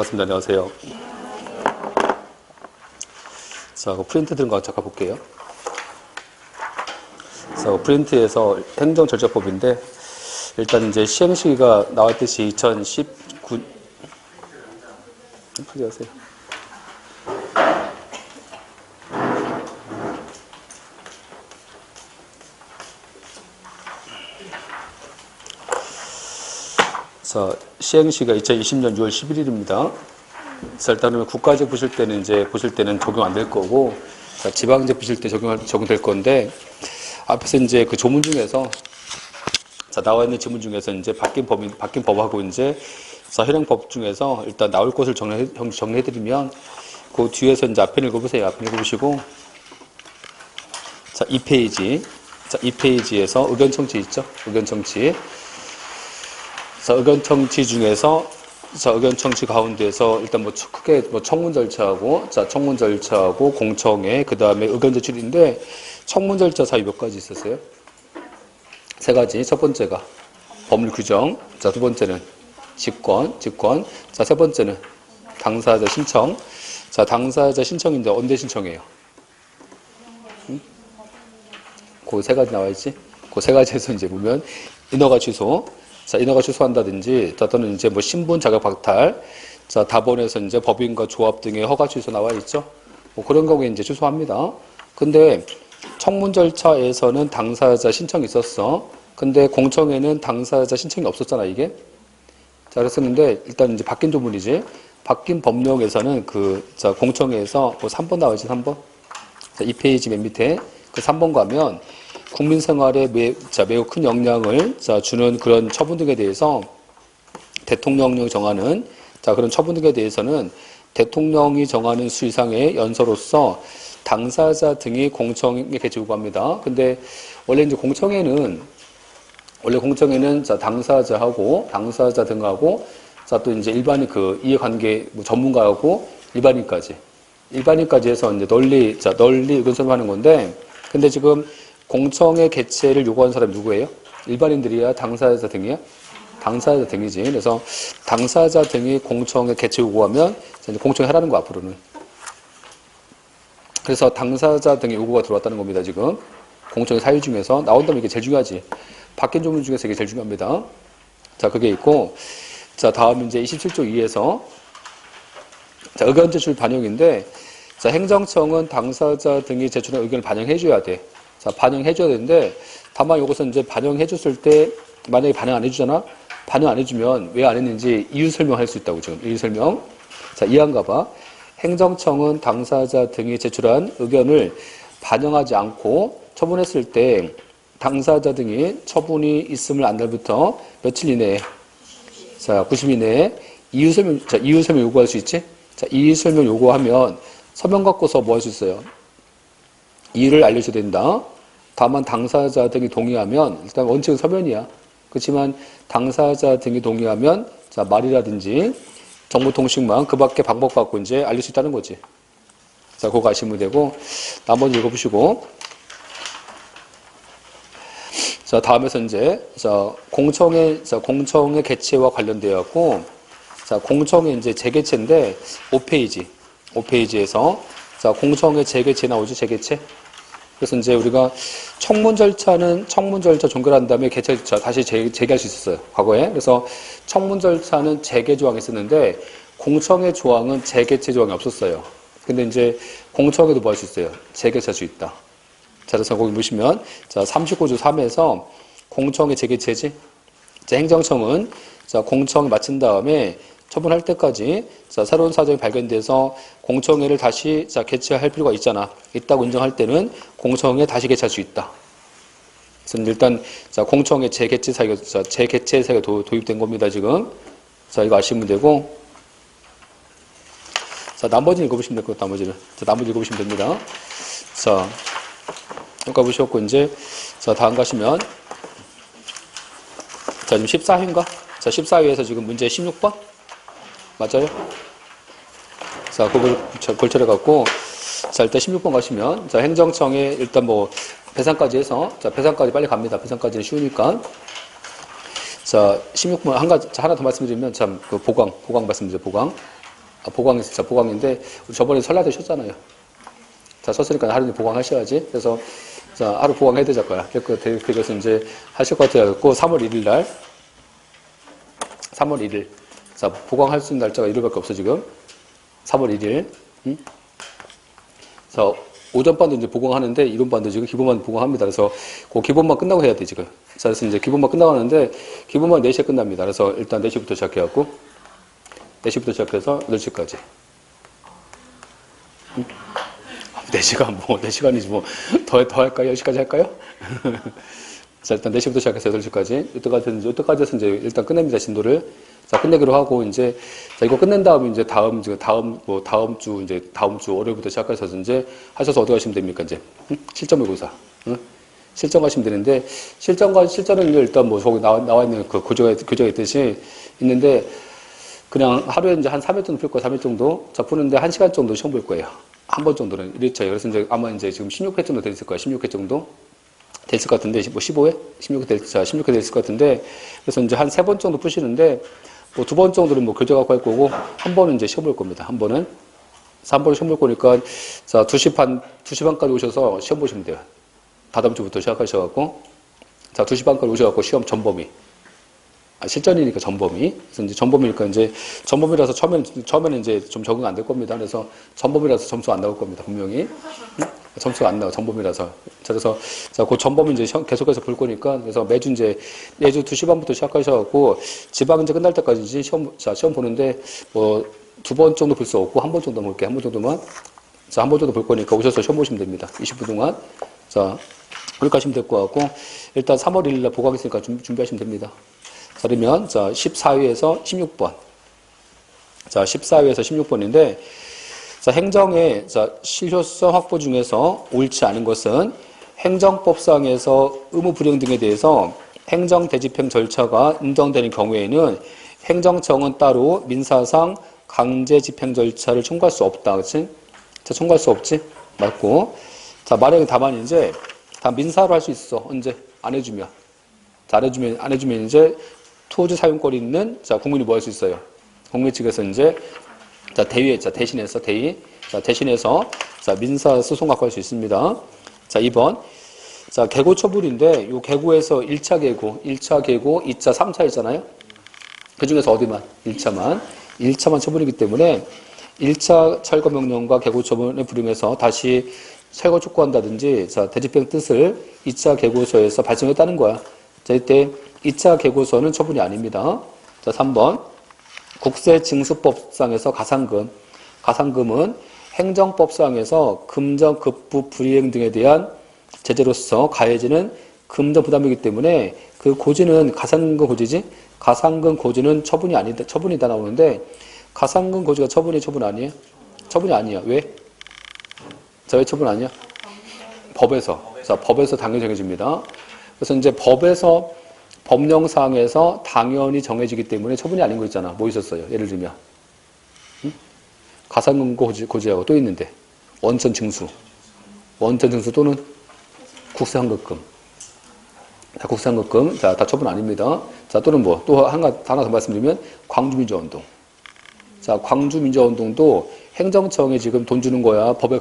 반갑습니다. 안녕하세요. 자, 프린트 들은 거 잠깐 볼게요. 자, 프린트에서 행정절차법인데, 일단 이제 시행시기가 나왔듯이 2019, 크게 하세요. 자, 시행시가 2020년 6월 11일입니다. 자, 일단은 국가직 보실 때는 적용 안 될 거고, 자, 지방직 보실 때 적용될 건데, 앞에서 이제 그 조문 중에서, 자, 나와 있는 지문 중에서 이제 바뀐 법하고 이제, 자, 현행 법 중에서 일단 나올 것을 정리해드리면, 그 뒤에서 이제 앞에 읽어보세요. 앞에 읽어보시고, 자, 2페이지. 자, 2페이지에서 의견 청취 있죠? 의견 청취. 자, 의견 청취 중에서, 자, 의견 청취 가운데서 일단 뭐 크게 뭐 청문 절차하고, 자, 청문 절차하고 공청회, 그 다음에 의견 제출인데, 청문 절차 사유 몇 가지 있었어요? 세 가지. 첫 번째가 법률 규정. 자, 두 번째는 직권. 자, 세 번째는 당사자 신청. 자, 당사자 신청인데 언제 신청해요? 그 세 가지 나와있지? 그 세 가지에서 이제 보면 인허가 취소. 자, 인허가 취소한다든지, 또는 이제 뭐 신분 자격 박탈. 자, 다본에서 이제 법인과 조합 등의 허가 취소 나와 있죠? 뭐 그런 경우에 이제 취소합니다. 근데 청문 절차에서는 당사자 신청이 있었어. 근데 공청회는 당사자 신청이 없었잖아, 이게. 자, 그랬었는데, 일단 이제 바뀐 조문이지. 바뀐 법령에서는 자, 공청회에서 뭐 3번 나와있지, 3번? 자, 2페이지 맨 밑에 그 3번 가면, 국민 생활에 매우 큰 영향을 주는 그런 처분 등에 대해서 대통령령이 정하는 그런 처분 등에 대해서는 대통령이 정하는 수 이상의 연서로서 당사자 등이 공청회 개최 요구합니다. 근데 원래 이제 공청회는 당사자 등하고 또 이제 일반인 이해관계 전문가하고 일반인까지 해서 이제 널리 의견 수렴하는 건데, 근데 지금 공청회 개최를 요구하는 사람이 누구예요? 일반인들이야? 당사자 등이야? 당사자 등이지. 그래서 당사자 등이 공청회 개최 요구하면 공청회 하라는 거, 앞으로는. 그래서 당사자 등의 요구가 들어왔다는 겁니다, 지금. 공청회 사유 중에서. 나온다면 이게 제일 중요하지. 바뀐 조문 중에서 이게 제일 중요합니다. 자, 그게 있고. 자, 다음 이제 27조 2에서. 자, 의견 제출 반영인데, 자, 행정청은 당사자 등이 제출한 의견을 반영해줘야 돼. 자, 반영해줘야 되는데, 다만 이것은 이제 반영해줬을 때, 만약에 반영 안 해주잖아? 반영 안 해주면 왜 안 했는지 이유 설명할 수 있다고, 지금. 이유 설명. 자, 이해한가 봐. 행정청은 당사자 등이 제출한 의견을 반영하지 않고 처분했을 때, 당사자 등이 처분이 있음을 안 날부터 며칠 이내에, 자, 90일 이내에 이유 설명 요구할 수 있지? 자, 이유 설명 요구하면 서면 갖고서 뭐 할 수 있어요? 이유를 알려줘야 된다. 다만 당사자 등이 동의하면, 일단 원칙은 서면이야. 그렇지만 당사자 등이 동의하면, 자, 말이라든지 정보통신망 그 밖에 방법 갖고 이제 알릴 수 있다는 거지. 자, 그거 아시면 되고, 나머지 읽어보시고. 자, 다음에서 이제, 공청회 개최와 관련되었고, 자, 공청회 이제 재개최인데, 5페이지에서, 자, 공청회 재개최 나오죠, 재개최? 그래서 이제 우리가 청문 절차 종결한 다음에 다시 재개할 수 있었어요, 과거에. 그래서 청문 절차는 재개 조항이 있었는데, 공청회 조항은 재개최 조항이 없었어요. 근데 이제 공청회도 뭐 할 수 있어요? 재개최할 수 있다. 자, 그래서 거기 보시면, 자, 39조 3에서 공청회 재개최지? 자, 행정청은, 자, 공청회 마친 다음에 처분할 때까지, 자, 새로운 사정이 발견돼서 공청회를 다시, 자, 개최할 필요가 있다고 인정할 때는 공청회 다시 개최할 수 있다. 그래서 일단, 자, 공청회 재개최 사유가 도입된 겁니다, 지금. 자, 이거 아시면 되고. 자, 나머지는 읽어보시면 될 것 같아요, 나머지는. 자, 나머지 읽어보시면 됩니다. 자, 여기까지 보셨고, 이제, 자, 다음 가시면. 자, 지금 14회인가? 자, 14회에서 지금 문제 16번? 맞아요? 자, 그걸 걸쳐내갖고, 자, 일단 16번 가시면, 자, 행정청에 일단 뭐, 배상까지 해서, 자, 배상까지 빨리 갑니다. 배상까지는 쉬우니까. 자, 16번, 하나 더 말씀드리면, 참, 보강 말씀드리죠, 보강. 자, 보강인데, 저번에 설날도 쉬었잖아요. 자, 쉬었으니까 하루 보강하셔야지. 그래서, 자, 하루 보강해야 되지 거야. 그래서 이제 하실 것 같아갖고, 3월 1일 날, 3월 1일. 자, 보강할 수 있는 날짜가 일요일밖에 없어, 지금. 3월 1일. 응? 자, 오전반도 이제 보강하는데, 이론반도 지금 기본반 보강합니다. 그래서, 그 기본반 끝나고 해야 돼, 지금. 자, 그래서 이제 기본반 끝나고 하는데, 기본반 4시에 끝납니다. 그래서 일단 4시부터 시작해갖고, 4시부터 시작해서 8시까지. 응? 4시간, 4시간이지 더 할까요? 10시까지 할까요? 자, 일단 4시부터 시작해서 8시까지. 여태까지 해서 이제 일단 끝냅니다, 진도를. 자, 끝내기로 하고, 이제, 자, 이거 끝낸 다음에 이제 다음 주 월요일부터 시작해서 이제 하셔서 어디 가시면 됩니까, 이제? 응? 실전 모의고사. 응? 실전 가시면 되는데, 실전은 일단 저기 나와 있는 그 교재가 있듯이 있는데, 그냥 하루에 이제 한 3회 정도 풀 거예요, 3회 정도. 자, 푸는데 1시간 정도 시험 볼 거예요. 한 번 정도는. 이랬죠. 그래서 이제 아마 이제 지금 16회 정도 됐을 거예요, 16회 정도. 됐을 것 같은데, 15회? 16회 됐을 것 같은데, 그래서 이제 한 3번 정도 푸시는데, 2번 정도는 교재 갖고 할 거고, 한 번은 이제 시험 볼 겁니다. 한 번은. 3번을 시험 볼 거니까, 자, 2시 반까지 오셔서 시험 보시면 돼요. 다다음 주부터 시작하셔갖고, 자, 2시 반까지 오셔갖고 시험 전범위. 실전이니까 전범위. 그래서 이제 전범위니까 이제 전범위라서 처음에는 이제 좀 적응 안 될 겁니다. 그래서 전범위라서 점수 안 나올 겁니다. 분명히. 점수가 안 나와. 전범위라서. 자, 그래서 자, 그 전범위 이제 계속해서 볼 거니까 그래서 매주 2시 반부터 시작하셔갖고 지방 이제 끝날 때까지 시험 보는데 2번 정도 볼 수 없고 1번 정도 볼게요. 1번 정도만. 자, 1번 정도 볼 거니까 오셔서 시험 보시면 됩니다. 20분 동안. 자, 그렇게 하시면 될 것 같고 일단 3월 1일 날 보강 있으니까 준비하시면 됩니다. 자, 그러면, 자, 14위에서 16번. 자, 14위에서 16번인데, 자, 행정의, 자, 실효성 확보 중에서 옳지 않은 것은 행정법상에서 의무 불이행 등에 대해서 행정 대집행 절차가 인정되는 경우에는 행정청은 따로 민사상 강제 집행 절차를 청구할 수 없다. 그치? 자, 청구할 수 없지? 맞고. 자, 만약에 다만 이제, 다 민사로 할 수 있어. 언제? 안 해주면. 자, 안 해주면 이제, 토지 사용권이 있는, 자, 국민이 뭐 할 수 있어요? 국민 측에서 이제, 자, 대신해서, 자, 민사 소송 갖고 할 수 있습니다. 자, 2번. 자, 계고 처분인데, 요 계고에서 1차 계고, 2차, 3차 있잖아요? 그 중에서 어디만? 1차만 처분이기 때문에, 1차 철거명령과 계고 처분에 불응해서 다시 철거 촉구한다든지, 자, 대집행 뜻을 2차 계고서에서 발생했다는 거야. 자, 이때, 2차 계고서는 처분이 아닙니다. 자, 3번. 국세징수법상에서 가산금은 행정법상에서 금전, 급부, 불이행 등에 대한 제재로서 가해지는 금전 부담이기 때문에 그 고지는 가산금 고지지? 가산금 고지는 처분이다 나오는데 가산금 고지가 처분 아니에요? 처분이 아니야. 왜? 자, 왜 처분 아니야? 법에서. 자, 법에서 당연히 정해집니다. 그래서 이제 법령상에서 당연히 정해지기 때문에 처분이 아닌 거 있잖아. 뭐 있었어요? 예를 들면. 응? 가산금 고지하고 또 있는데. 원천 징수 또는 국세환급금. 자, 국세환급금. 자, 다 처분 아닙니다. 자, 또는 또 하나 더 말씀드리면 광주민주화운동. 자, 광주민주화운동도 행정청에 지금 돈 주는 거야. 법에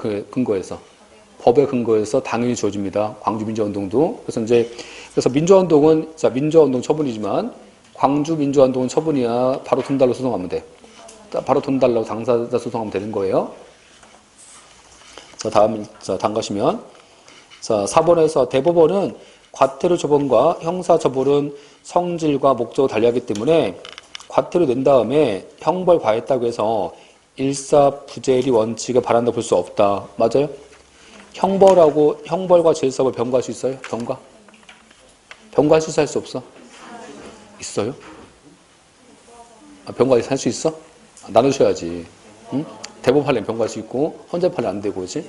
근거해서 당연히 주어집니다. 광주민주화운동도. 그래서 민주화운동은, 자, 민주화운동 처분이지만, 광주민주화운동은 처분이야. 바로 돈 달라고 소송하면 돼. 바로 돈 달라고 당사자 소송하면 되는 거예요. 자, 다음 가시면. 자, 4번에서 대법원은 과태료 처분과 형사 처벌은 성질과 목적을 달리하기 때문에 과태료 낸 다음에 형벌 과했다고 해서 일사부재리 원칙을 바란다 볼 수 없다. 맞아요? 형벌과 질서를 병과할 수 있어요? 병과할 수 있어, 할 수 없어? 있어요? 병과할 수 있어? 나누셔야지. 응? 대법원 판례는 병과할 수 있고, 헌재 판례 안 되고, 그지?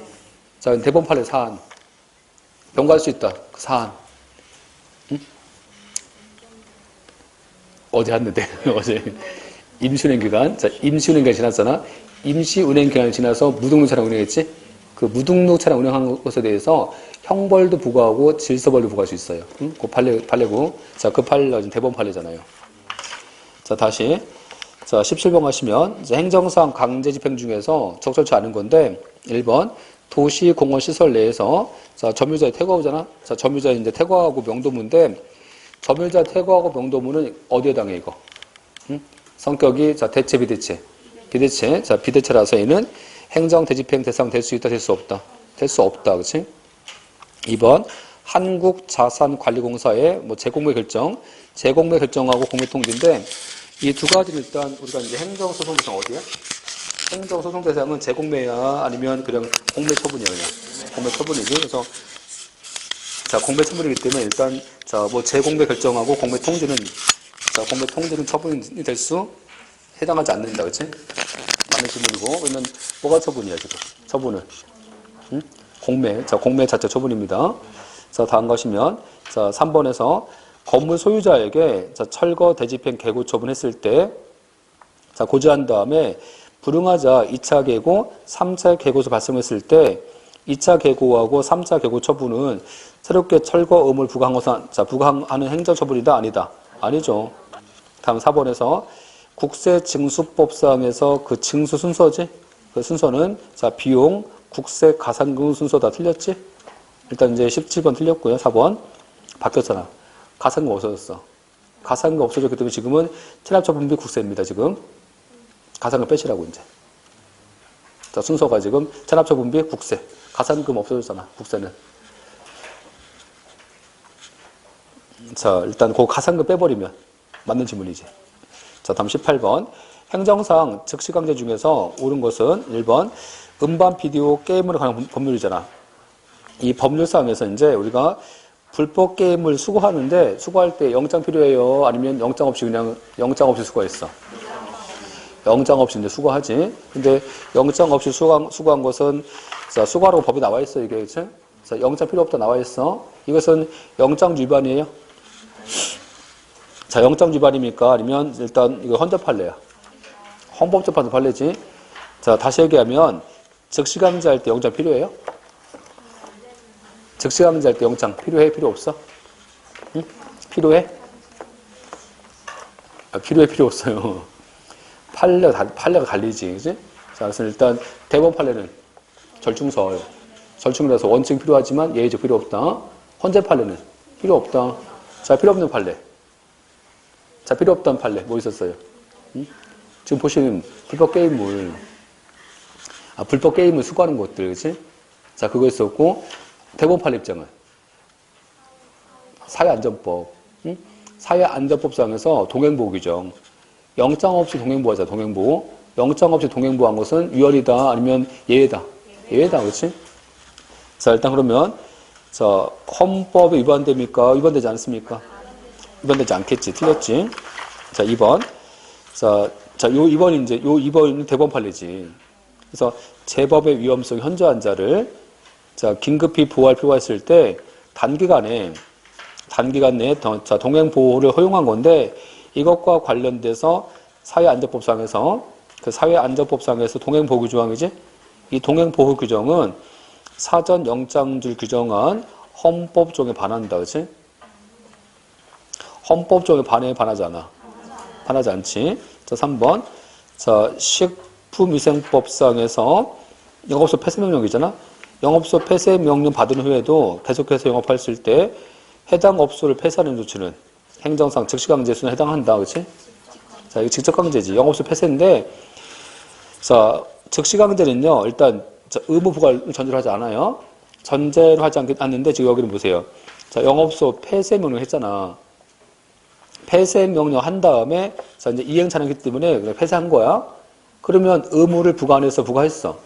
자, 대법원 판례 사안. 병과할 수 있다. 그 사안. 응? 어제 했는데, 어제. 임시운행기간. 자, 임시운행기간 지났잖아. 임시운행기간이 지나서 무등록 차량 운행했지? 그 무등록 차량 운행한 것에 대해서 형벌도 부과하고 질서벌도 부과할 수 있어요. 응? 그 판례고. 자, 그 판례가 지금 대법원 판례잖아요. 자, 다시. 자, 17번 가시면 이제 행정상 강제 집행 중에서 적절치 않은 건데 1번 도시 공원 시설 내에서 자, 점유자의 퇴거하잖아. 자, 점유자 이제 퇴거하고 명도문인데 점유자 퇴거하고 명도문은 어디에 해당해 이거? 응? 성격이 자, 대체 비대체. 비대체. 자, 비대체라서 얘는 행정 대집행 대상 될 수 있다, 될 수 없다. 될 수 없다. 그렇지? 2번 한국자산관리공사의 뭐 재공매 결정, 재공매 결정하고 공매통지인데 이 두 가지는 일단 우리가 이제 행정소송 대상 어디야? 행정소송 대상은 재공매야 아니면 그냥 공매 처분이야 그냥 공매 처분이지. 그래서 자 공매 처분이기 때문에 일단 자 뭐 재공매 결정하고 공매 통지는 자 공매 통지는 처분이 될 수 해당하지 않는다, 그렇지? 맞는 질문이고 그러면 뭐가 처분이야 지금? 처분은 응? 공매. 자 공매 자체 처분입니다. 자 다음 가시면 자 3번에서 건물 소유자에게 자, 철거 대집행 개고 처분했을 때 자, 고지한 다음에 불응하자 2차 개고, 3차 개고서 발생했을 때 2차 개고하고 3차 개고 처분은 새롭게 철거 의무를 부과한 것은 자, 부과하는 행정처분이다 아니다? 아니죠. 다음 4번에서 국세징수법상에서 그 징수 순서지? 그 순서는 자, 비용, 국세, 가산금 순서 다 틀렸지? 일단 이제 17번 틀렸고요. 4번 바뀌었잖아. 가산금 없어졌어. 가산금 없어졌기 때문에 지금은 체납처분비 국세입니다. 지금 가산금 빼시라고 이제. 자 순서가 지금 체납처분비 국세. 가산금 없어졌잖아. 국세는. 자 일단 그 가산금 빼버리면 맞는 질문이지. 자 다음 18번 행정상 즉시강제 중에서 옳은 것은 1번 음반 비디오 게임으로 관한 법률이잖아. 이 법률상에서 이제 우리가 불법 게임을 수거하는데 수거할 때 영장 필요해요? 아니면 영장 없이 그냥 영장 없이 수거했어? 영장 없이 이제 수거하지. 근데 영장 없이 수거한 것은 자, 수거하라고 법이 나와 있어 이게 그치? 자, 영장 필요 없다 나와 있어. 이것은 영장 위반이에요? 자, 영장 위반입니까? 아니면 일단 이거 헌재 판례야. 헌법재판소 판례지. 자, 다시 얘기하면 즉시강제 할 때 영장 필요해요? 즉시강제 할 때 영장 필요해? 필요 없어? 응? 필요해? 아, 필요해? 필요 없어요. 판례가 달리지, 그지? 자, 그래서 일단 대법원 판례는 절충설. 절충이라서 원칙 필요하지만 예의적 필요 없다. 헌재 판례는 필요 없다. 자, 필요 없는 판례. 자, 필요 없다는 판례 뭐 있었어요? 응? 지금 보시는 불법 게임을 불법 게임을 수거하는 것들, 그지? 자, 그거 있었고 대법원 판례 입장은 사회안전법. 응? 사회안전법상에서 동행보호 규정. 영장 없이 동행보호하자, 동행보호. 영장 없이 동행보호한 것은 위헌이다, 아니면 예외다? 예외다, 그렇지? 자, 일단 그러면, 자, 헌법에 위반됩니까? 위반되지 않습니까? 위반되지 않겠지. 틀렸지? 자, 2번. 자, 요 2번은 대법원 판례지. 그래서 제법의 위험성 현저한 자를, 자, 긴급히 보호할 필요가 있을 때, 단기간 내에, 자, 동행보호를 허용한 건데, 이것과 관련돼서 사회안전법상에서 그 사회안전법상에서 동행보호 규정이지 이 동행보호 규정은 사전 영장줄 규정한 헌법조항에 반한다, 그렇지? 헌법조항에 반하지 않아. 반하지 않지. 자, 3번. 자, 식품위생법상에서 영업소 폐쇄명령이잖아. 영업소 폐쇄명령 받은 후에도 계속해서 영업했을 때 해당 업소를 폐쇄하는 조치는 행정상 즉시강제 수준에 해당한다, 그렇지? 자, 이거 직접강제지. 영업소 폐쇄인데, 자, 즉시강제는요, 일단 의무 부과를 전제로 하지 않아요. 전제로 하지 않는데 지금 여기는 보세요. 자, 영업소 폐쇄 명령 했잖아. 폐쇄 명령 한 다음에 자, 이제 이행 차량이기 때문에 폐쇄한 거야. 그러면 의무를 부과 안 해서 부과했어.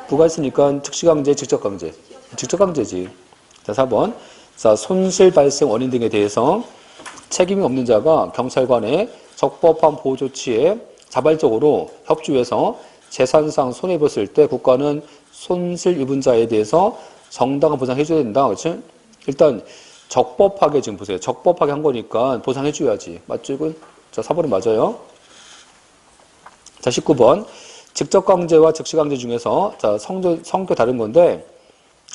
부과했으니까 즉시강제, 직접강제. 직접강제지. 자, 4번. 자, 손실 발생 원인 등에 대해서 책임이 없는 자가 경찰관의 적법한 보호 조치에 자발적으로 협조해서 재산상 손해입었을 때 국가는 손실 입은 자에 대해서 정당한 보상해줘야 된다. 그렇지? 일단 적법하게 지금 보세요. 적법하게 한 거니까 보상해줘야지. 맞죠? 이건? 자, 4번은 맞아요. 자, 19번. 직접강제와 즉시강제 중에서 자, 성격 다른 건데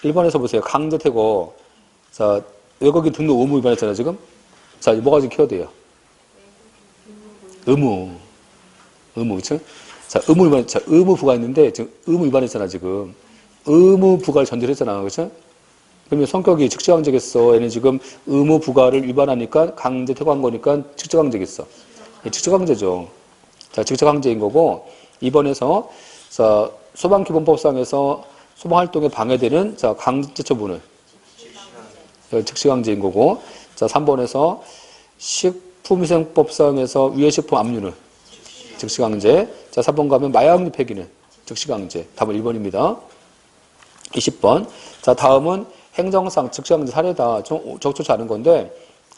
1번에서 보세요. 강제퇴거. 자, 외국인 등록 의무 위반했잖아요, 지금? 자, 뭐가 지금 키워드예요? 의무. 의무, 그쵸? 자, 의무 부가 있는데, 지금 의무 위반했잖아, 지금. 의무 부가를 전제를 했잖아, 그쵸? 그러면 성격이 직접강제겠어. 얘는 지금 의무 부가를 위반하니까 강제 퇴거한 거니까 직접강제겠어. 직접강제죠. 자, 직접강제인 거고, 2번에서, 자, 소방기본법상에서 소방활동에 방해되는, 자, 강제 처분을. 직접강제인 거고, 자, 3번에서 식품위생법상에서 위해식품 압류는 즉시강제. 자, 4번 가면 마약류 폐기는 즉시강제. 답은 1번입니다. 20번. 자, 다음은 행정상 즉시강제 사례다. 적절치 않은 건데,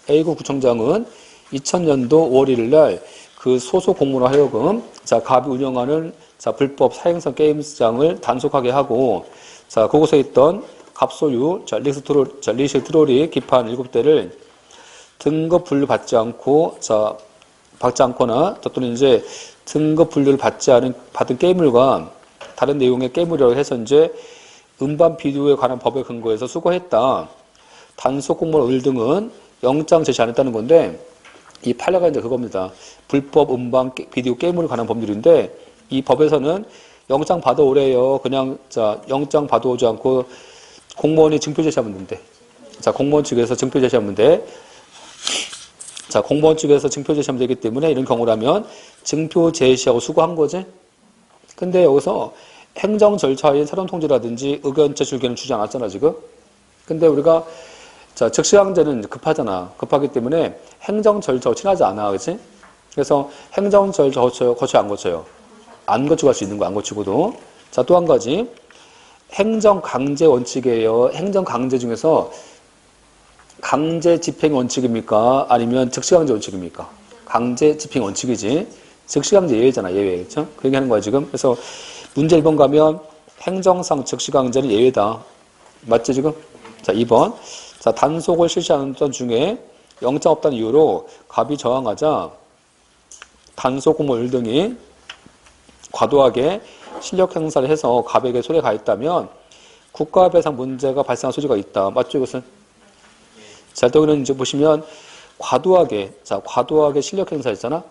A구 구청장은 2000년도 5월 1일 날 그 소속 공무원 하여금, 자, 갑이 운영하는, 자, 불법 사행성 게임장을 단속하게 하고, 자, 그곳에 있던 갑 소유, 자, 리식 트롤이 기판 7대를 등급 분류 받지 않거나, 또는 이제 등급 분류를 받은 게임물과 다른 내용의 게임물이라고 해서 이제 음반 비디오에 관한 법에 근거해서 수거했다. 단속 공무원 을 등은 영장 제시 안 했다는 건데, 이 판례가 이제 그겁니다. 불법 음반 비디오 게임물에 관한 법률인데, 이 법에서는 영장 받아오래요. 그냥, 자, 영장 받아오지 않고 공무원이 증표 제시하면 된대. 자, 공무원 측에서 증표 제시하면 돼. 자, 공무원 측에서 증표 제시하면 되기 때문에 이런 경우라면 증표 제시하고 수고한 거지. 근데 여기서 행정 절차인 사전통지라든지 의견 제출권은 주지 않았잖아, 지금. 근데 우리가, 자, 즉시강제는 급하잖아. 급하기 때문에 행정 절차와 친하지 않아, 그치? 그래서 행정 절차 거쳐요, 안 거쳐요? 안 거치고 갈 수 있는 거, 안 거치고도. 자, 또 한 가지. 행정 강제 원칙이에요. 행정 강제 중에서 강제 집행 원칙입니까? 아니면 즉시강제 원칙입니까? 강제 집행 원칙이지. 즉시강제 예외잖아, 예외. 그쵸? 그 얘기 하는 거야, 지금. 그래서 문제 1번 가면 행정상 즉시강제는 예외다. 맞지, 지금? 자, 2번. 자, 단속을 실시하던 중에 영장 없다는 이유로 갑이 저항하자 단속 공무원 1등이 과도하게 실력 행사를 해서 갑에게 손해 가했다면 국가배상 문제가 발생할 소지가 있다. 맞죠, 이것은? 자, 여기는 이제 보시면 과도하게 실력 행사했잖아.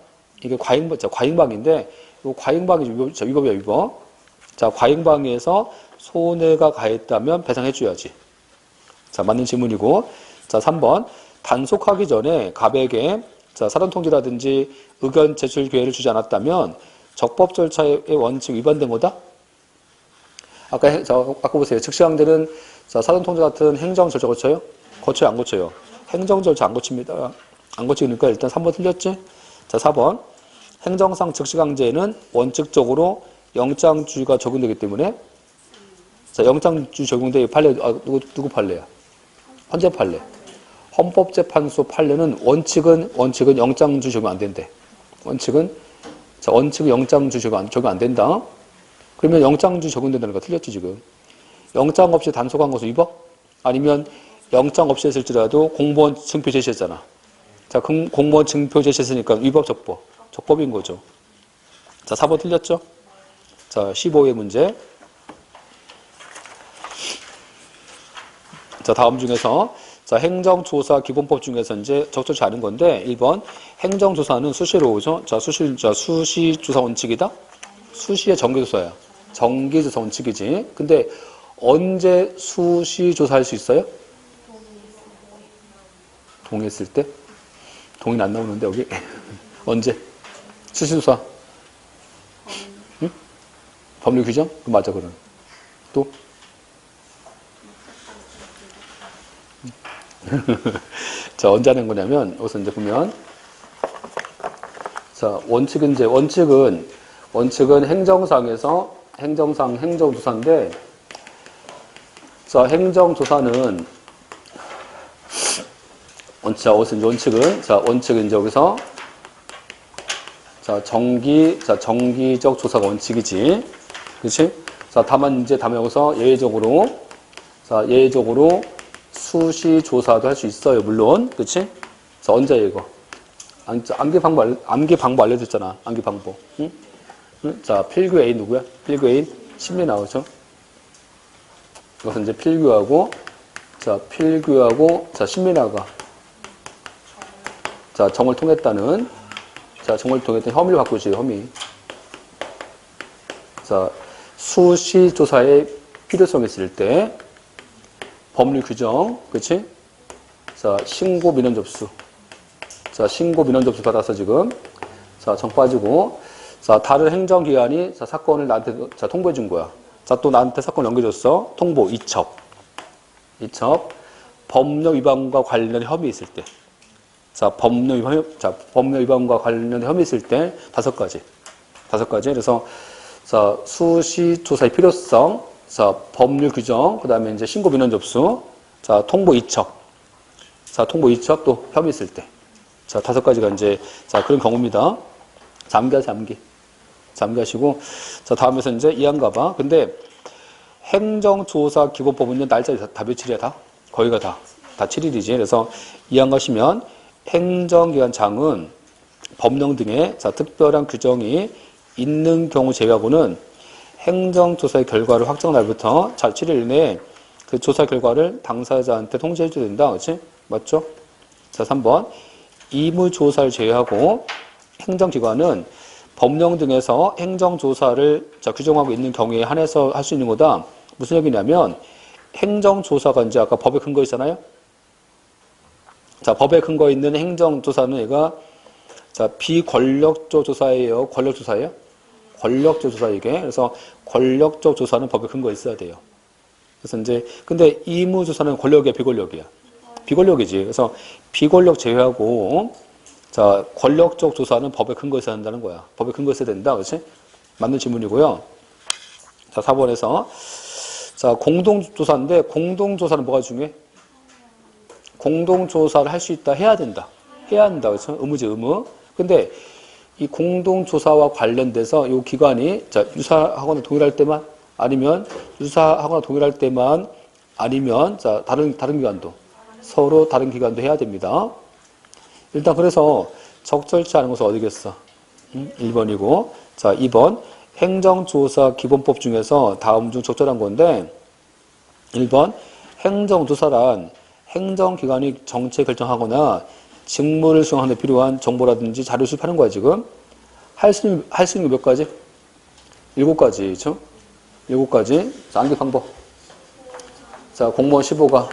이게 과잉방인데, 이 과잉방이 위법이야, 위법. 자, 과잉방위에서 손해가 가했다면 배상해줘야지. 자, 맞는 질문이고. 자, 3번. 단속하기 전에 갑에게, 자, 사전통지라든지 의견 제출 기회를 주지 않았다면 적법 절차의 원칙 위반된 거다? 아까 보세요. 즉시강제는, 자, 사전통지 같은 행정 절차 거쳐요? 거쳐요, 안 거쳐요? 행정 절차 안 거칩니다. 안 거치니까 일단 3번 틀렸지? 자, 4번. 행정상 즉시강제에는 원칙적으로 영장주의가 적용되기 때문에, 자, 영장주의 적용되기 판례, 누구 판례야? 헌재 판례. 헌법재판소 판례는 원칙은 영장주의 적용 안 된대. 원칙은 영장주의 적용 안 된다. 그러면 영장주의 적용된다는 거 틀렸지, 지금. 영장 없이 단속한 것은 위법? 아니면 영장 없이 했을지라도 공무원 증표 제시했잖아. 자, 공무원 증표 제시했으니까 위법, 적법. 적법인 거죠. 자, 4번 틀렸죠? 자, 15회 문제. 자, 다음 중에서, 자, 행정조사 기본법 중에서 이제 적절치 않은 건데, 1번. 행정조사는 수시로 오죠? 자, 수시조사 원칙이다? 수시의 정기조사야. 정기조사 원칙이지. 근데 언제 수시조사할 수 있어요? 동의했을 때? 동의는 안 나오는데, 여기? 언제? 수시조사. 응? 법률 규정? 맞아, 그럼. 또? 자, 언제 하는 거냐면, 여기서 이제 보면, 자, 원칙은 행정조사인데, 자, 행정조사는, 원칙은 이제 여기서, 자, 정기적 조사가 원칙이지. 그치? 자, 다만 여기서 예외적으로 수시 조사도 할 수 있어요, 물론. 그치? 자, 언제 이거? 암기 방법 알려줬잖아, 암기 방법. 응? 응? 자, 필규 A 누구야? 필규 A? 심리 나오죠? 이것은 이제 필규하고, 자, 심리 나가. 자, 정을 통했다는 혐의를 바꾸지, 혐의. 자, 수시 조사의 필요성이 있을 때 법률 규정, 그치? 자, 신고 민원 접수. 자, 신고 민원 접수 받아서 지금, 자, 정 빠지고, 자, 다른 행정기관이, 자, 사건을 나한테, 자, 통보해 준 거야. 자, 또 나한테 사건 넘겨줬어. 통보, 이첩. 이첩. 법령 위반과 관련 혐의 있을 때. 자, 법령 위반과 관련 혐의 있을 때 5가지. 5가지. 그래서, 자, 수시 조사의 필요성, 자, 법률 규정, 그 다음에 이제 신고 민원 접수, 자, 통보 이첩. 자, 통보 이첩 또 혐의 있을 때. 자, 5가지가 이제, 자, 그런 경우입니다. 잠기하세요, 잠기하시고. 자, 다음에서 이제 이해한가 봐. 근데 행정조사 기본법은요, 날짜가 다 며칠이야, 다? 거의가 다 7일이지. 그래서 이해하시면 행정기관장은 법령 등의, 자, 특별한 규정이 있는 경우 제외하고는 행정조사의 결과를 확정한 날부터, 자, 7일 내에 그 조사 결과를 당사자한테 통지해줘야 된다. 그렇지? 맞죠? 자, 3번. 의무조사를 제외하고 행정기관은 법령 등에서 행정조사를, 자, 규정하고 있는 경우에 한해서 할 수 있는 거다. 무슨 얘기냐면 행정조사가 이제 아까 법에 근거 있잖아요. 자, 법에 근거 있는 행정조사는 얘가, 자, 비권력적 조사예요? 권력 조사예요? 권력적 조사 이게. 그래서 권력적 조사는 법에 근거 있어야 돼요. 그래서 이제 근데 의무조사는 권력이야, 비권력이야? 비권력이지. 그래서 비권력 제외하고, 자, 권력적 조사는 법에 근거 있어야 한다는 거야. 법에 근거 있어야 된다. 그렇지? 맞는 질문이고요. 자, 4번에서, 자, 공동조사인데 공동조사는 뭐가 중요해? 공동조사를 할 수 있다, 해야 된다. 해야 한다. 그렇죠? 의무지, 의무. 근데 이 공동조사와 관련돼서 이 기관이, 자, 유사하거나 동일할 때만, 아니면 유사하거나 동일할 때만, 아니면, 자, 다른 기관도, 서로 다른 기관도 해야 됩니다. 일단 그래서 적절치 않은 것은 어디겠어? 1번이고. 자, 2번. 행정조사 기본법 중에서 다음 중 적절한 건데, 1번. 행정조사란 행정기관이 정책 결정하거나 직무를 수행하는 데 필요한 정보라든지 자료를 수집하는 거야, 지금. 할 수 있는 게 몇 가지? 7가지, 그렇죠? 7가지. 자, 암기 방법. 자, 공무원 15가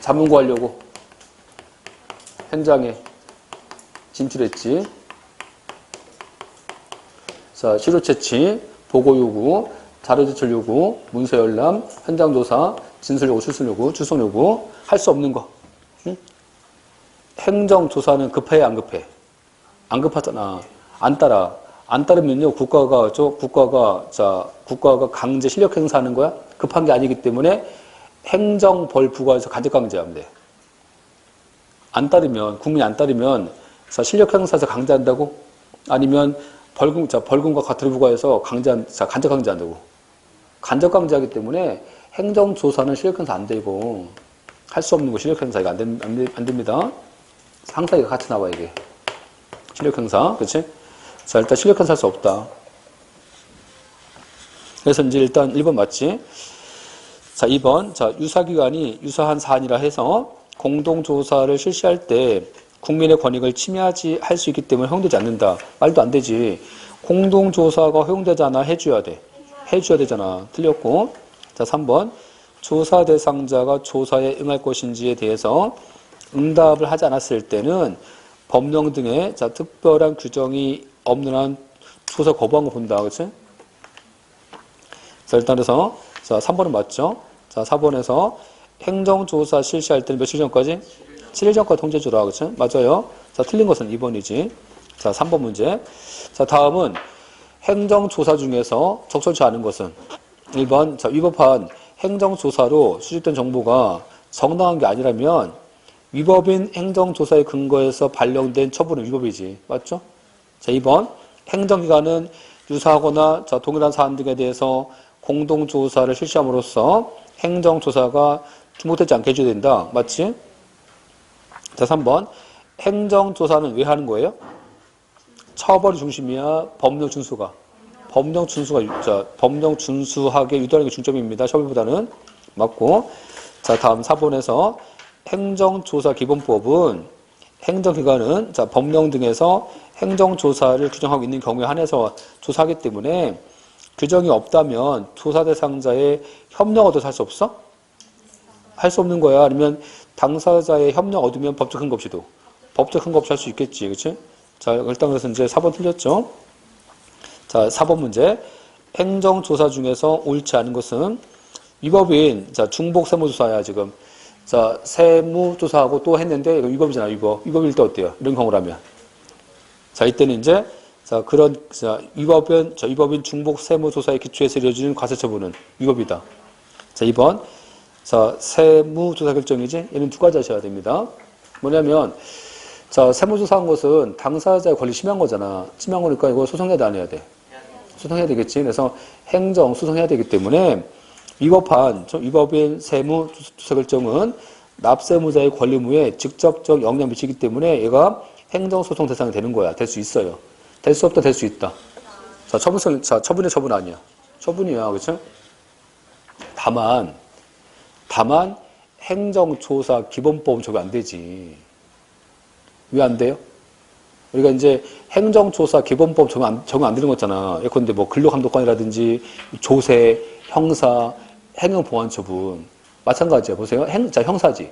자문 구하려고 현장에 진출했지. 자, 시료 채취, 보고 요구, 자료 제출 요구, 문서 열람, 현장 조사, 진술 요구, 출석 요구, 출석 요구, 할 수 없는 거. 응? 행정 조사는 급해, 안 급해? 안 급하잖아. 안 따라. 안 따르면요, 국가가 강제 실력 행사하는 거야? 급한 게 아니기 때문에 행정벌 부과해서 간접 강제하면 돼. 안 따르면, 국민이 안 따르면, 자, 실력 행사에서 강제한다고? 아니면 벌금과 과태료 부과해서 간접 강제한다고? 간접 강제하기 때문에 행정조사는 실력 행사 안 되고, 할 수 없는 거 실력 행사 이거 안 됩니다. 항상 이거 같이 나와, 이게. 실력 행사, 그치? 자, 일단 실력 행사 할 수 없다. 그래서 이제 일단 1번 맞지? 자, 2번. 자, 유사기관이 유사한 사안이라 해서 공동조사를 실시할 때 국민의 권익을 할 수 있기 때문에 허용되지 않는다. 말도 안 되지. 공동조사가 허용되잖아. 해줘야 돼. 해줘야 되잖아. 틀렸고. 자, 3번. 조사 대상자가 조사에 응할 것인지에 대해서 응답을 하지 않았을 때는 법령 등의, 자, 특별한 규정이 없는 한 조사 거부한 거 본다. 그치? 자, 일단 그래서, 자, 3번은 맞죠? 자, 4번에서 행정조사 실시할 때는 며칠 전까지? 7일 전까지 통지해주라. 그치? 맞아요. 자, 틀린 것은 2번이지. 자, 3번 문제. 자, 다음은 행정조사 중에서 적절치 않은 것은 1번. 자, 위법한 행정조사로 수집된 정보가 정당한 게 아니라면 위법인 행정조사의 근거에서 발령된 처분은 위법이지. 맞죠? 자, 2번. 행정기관은 유사하거나, 자, 동일한 사안 등에 대해서 공동조사를 실시함으로써 행정조사가 중복되지 않게 해줘야 된다. 맞지? 자, 3번. 행정조사는 왜 하는 거예요? 처벌이 중심이야? 법령 준수가? 법령 준수하게 유도하는 게 중점입니다. 처벌보다는. 맞고. 자, 다음 4번에서 행정조사 기본법은 행정기관은, 자, 법령 등에서 행정조사를 규정하고 있는 경우에 한해서 조사하기 때문에 규정이 없다면 조사 대상자의 협력 얻어서 할 수 없어? 할 수 없는 거야. 아니면 당사자의 협력 얻으면 법적 근거 없이도. 법적 근거 없이 할 수 있겠지. 그치? 자, 일단 그래서 이제 4번 틀렸죠? 자, 4번 문제. 행정조사 중에서 옳지 않은 것은 위법인, 자, 중복 세무조사야, 지금. 자, 세무조사하고 또 했는데, 이거 위법이잖아, 위법. 위법일 때 어때요? 이런 경우라면. 자, 이때는 이제, 자, 그런, 자, 위법인 중복 세무조사의 기초에서 이루어지는 과세처분은 위법이다. 자, 2번. 자, 세무조사 결정이지? 얘는 두 가지 하셔야 됩니다. 뭐냐면, 자, 세무조사한 것은 당사자의 권리 침해한 거잖아. 침해한 거니까 이거 소송해야 돼, 안 해야 돼? 소송해야 되겠지. 그래서 행정 소송해야 되기 때문에 위법인 세무조사 결정은 납세무자의 권리무에 직접적 영향을 미치기 때문에 얘가 행정소송 대상이 되는 거야. 될 수 있어요. 될 수 없다, 될 수 있다. 자, 처분의 처분 아니야. 처분이야. 그렇죠? 다만 행정조사 기본법은 적용 안 되지. 왜 안 돼요? 우리가 이제 행정조사 기본법 적용 안 되는 거잖아. 예컨대 뭐 근로감독관이라든지 조세, 형사, 행정보완처분. 마찬가지야. 보세요. 자, 형사지.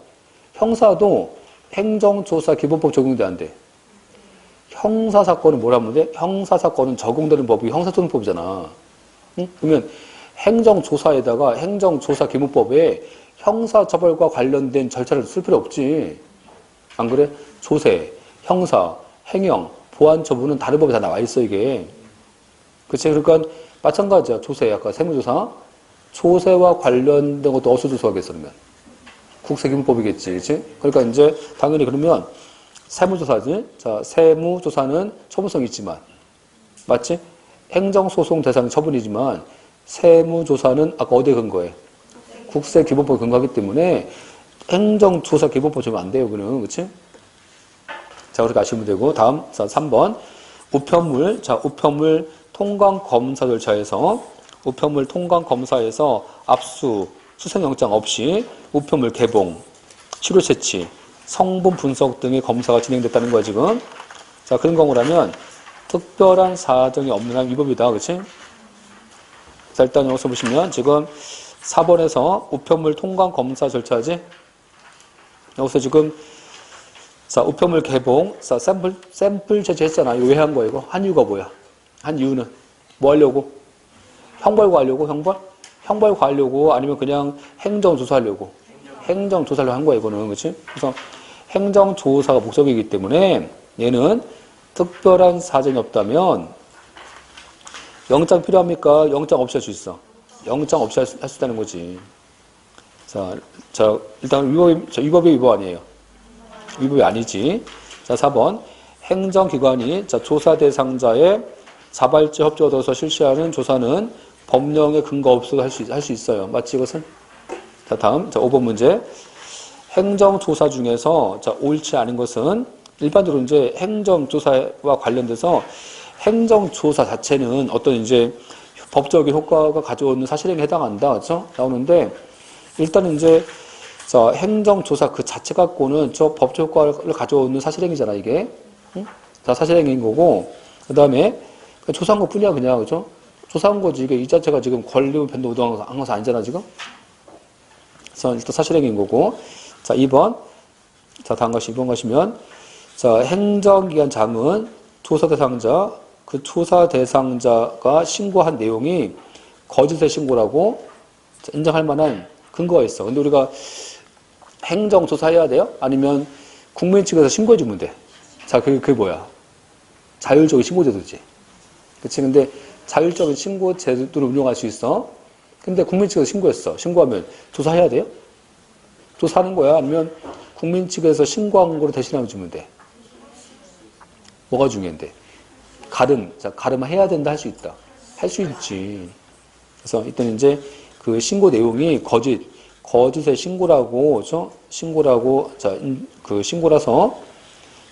형사도 행정조사 기본법 적용돼 안 돼. 형사사건은 뭐라면 돼? 형사사건은 적용되는 법이 형사소송법이잖아. 응? 그러면 행정조사에다가 행정조사 기본법에 형사처벌과 관련된 절차를 쓸 필요 없지. 안 그래? 조세, 형사, 행영, 보완처분은 다른 법에 다 나와 있어, 이게. 그치? 그러니까 마찬가지야. 조세, 아까 세무조사. 조세와 관련된 것도 어디서 조사하겠어, 그러면? 국세기본법이겠지. 그치? 그러니까 이제 당연히 그러면 세무조사지. 자, 세무조사는 처분성이 있지만, 맞지? 행정소송 대상 처분이지만, 세무조사는 아까 어디에 근거해? 국세기본법에 근거하기 때문에 행정조사 기본법 적용 안 돼요, 그는. 그치? 자, 그렇게 아시면 되고, 다음, 자, 3번. 우편물. 자, 우편물 통관검사 절차에서, 우편물 통관검사에서 압수, 수색영장 없이 우편물 개봉, 치료 채취, 성분 분석 등의 검사가 진행됐다는 거야, 지금. 자, 그런 경우라면, 특별한 사정이 없는 한 위법이다, 그치? 자, 일단 여기서 보시면, 지금 4번에서 우편물 통관검사 절차지? 여기서 지금, 자, 우편물 개봉, 자, 샘플 제시했잖아. 이거 왜 한 거야, 이거? 한 이유가 뭐야? 한 이유는? 뭐 하려고? 형벌과 하려고? 형벌과 하려고? 아니면 그냥 행정조사 하려고? 행정조사를 한 거야, 이거는. 그치? 그래서 행정조사가 목적이기 때문에 얘는 특별한 사정이 없다면 영장 필요합니까? 영장 없이 할 수 있어. 영장 없이 할 수 있다는 거지. 자, 일단 위법이 위법 아니에요. 위법이 아니지. 자, 4번. 행정기관이, 자, 조사 대상자의 자발적 협조를 얻어서 실시하는 조사는 법령에 근거 없어도 할 수 있어요. 맞지, 이것은? 자, 다음. 자, 5번 문제. 행정조사 중에서, 자, 옳지 않은 것은 일반적으로 이제 행정조사와 관련돼서 행정조사 자체는 어떤 이제 법적인 효과가 가져오는 사실행위에 해당한다. 그렇죠? 나오는데, 일단은 이제 자, 행정조사 그 자체 갖고는 저 법적 효과를 가져오는 사실행위잖아, 이게. 응? 자, 사실행위인 거고, 그 다음에 조사한 것 뿐이야, 그냥, 그죠? 조사한 거지. 이게 이 자체가 지금 권리를 변동 우동한 것은 아니잖아, 지금? 그래서 일단 사실행위인 거고. 자, 2번. 자, 다음 것이 2번 가시면, 자, 행정기관장은 조사 대상자, 그 조사 대상자가 신고한 내용이 거짓의 신고라고 인정할 만한 근거가 있어. 근데 우리가 행정조사해야 돼요? 아니면 국민 측에서 신고해주면 돼? 자, 그게 뭐야? 자율적인 신고제도지. 그치? 근데 자율적인 신고제도를 운영할 수 있어? 근데 국민 측에서 신고했어. 신고하면 조사해야 돼요? 조사하는 거야? 아니면 국민 측에서 신고한 거를 대신하면 주면 돼? 뭐가 중요한데? 가름해야 된다, 할 수 있다. 할 수 있지. 그래서 이때는 이제 그 신고 내용이 거짓의 신고라고, 그죠? 신고라고, 자, 그 신고라서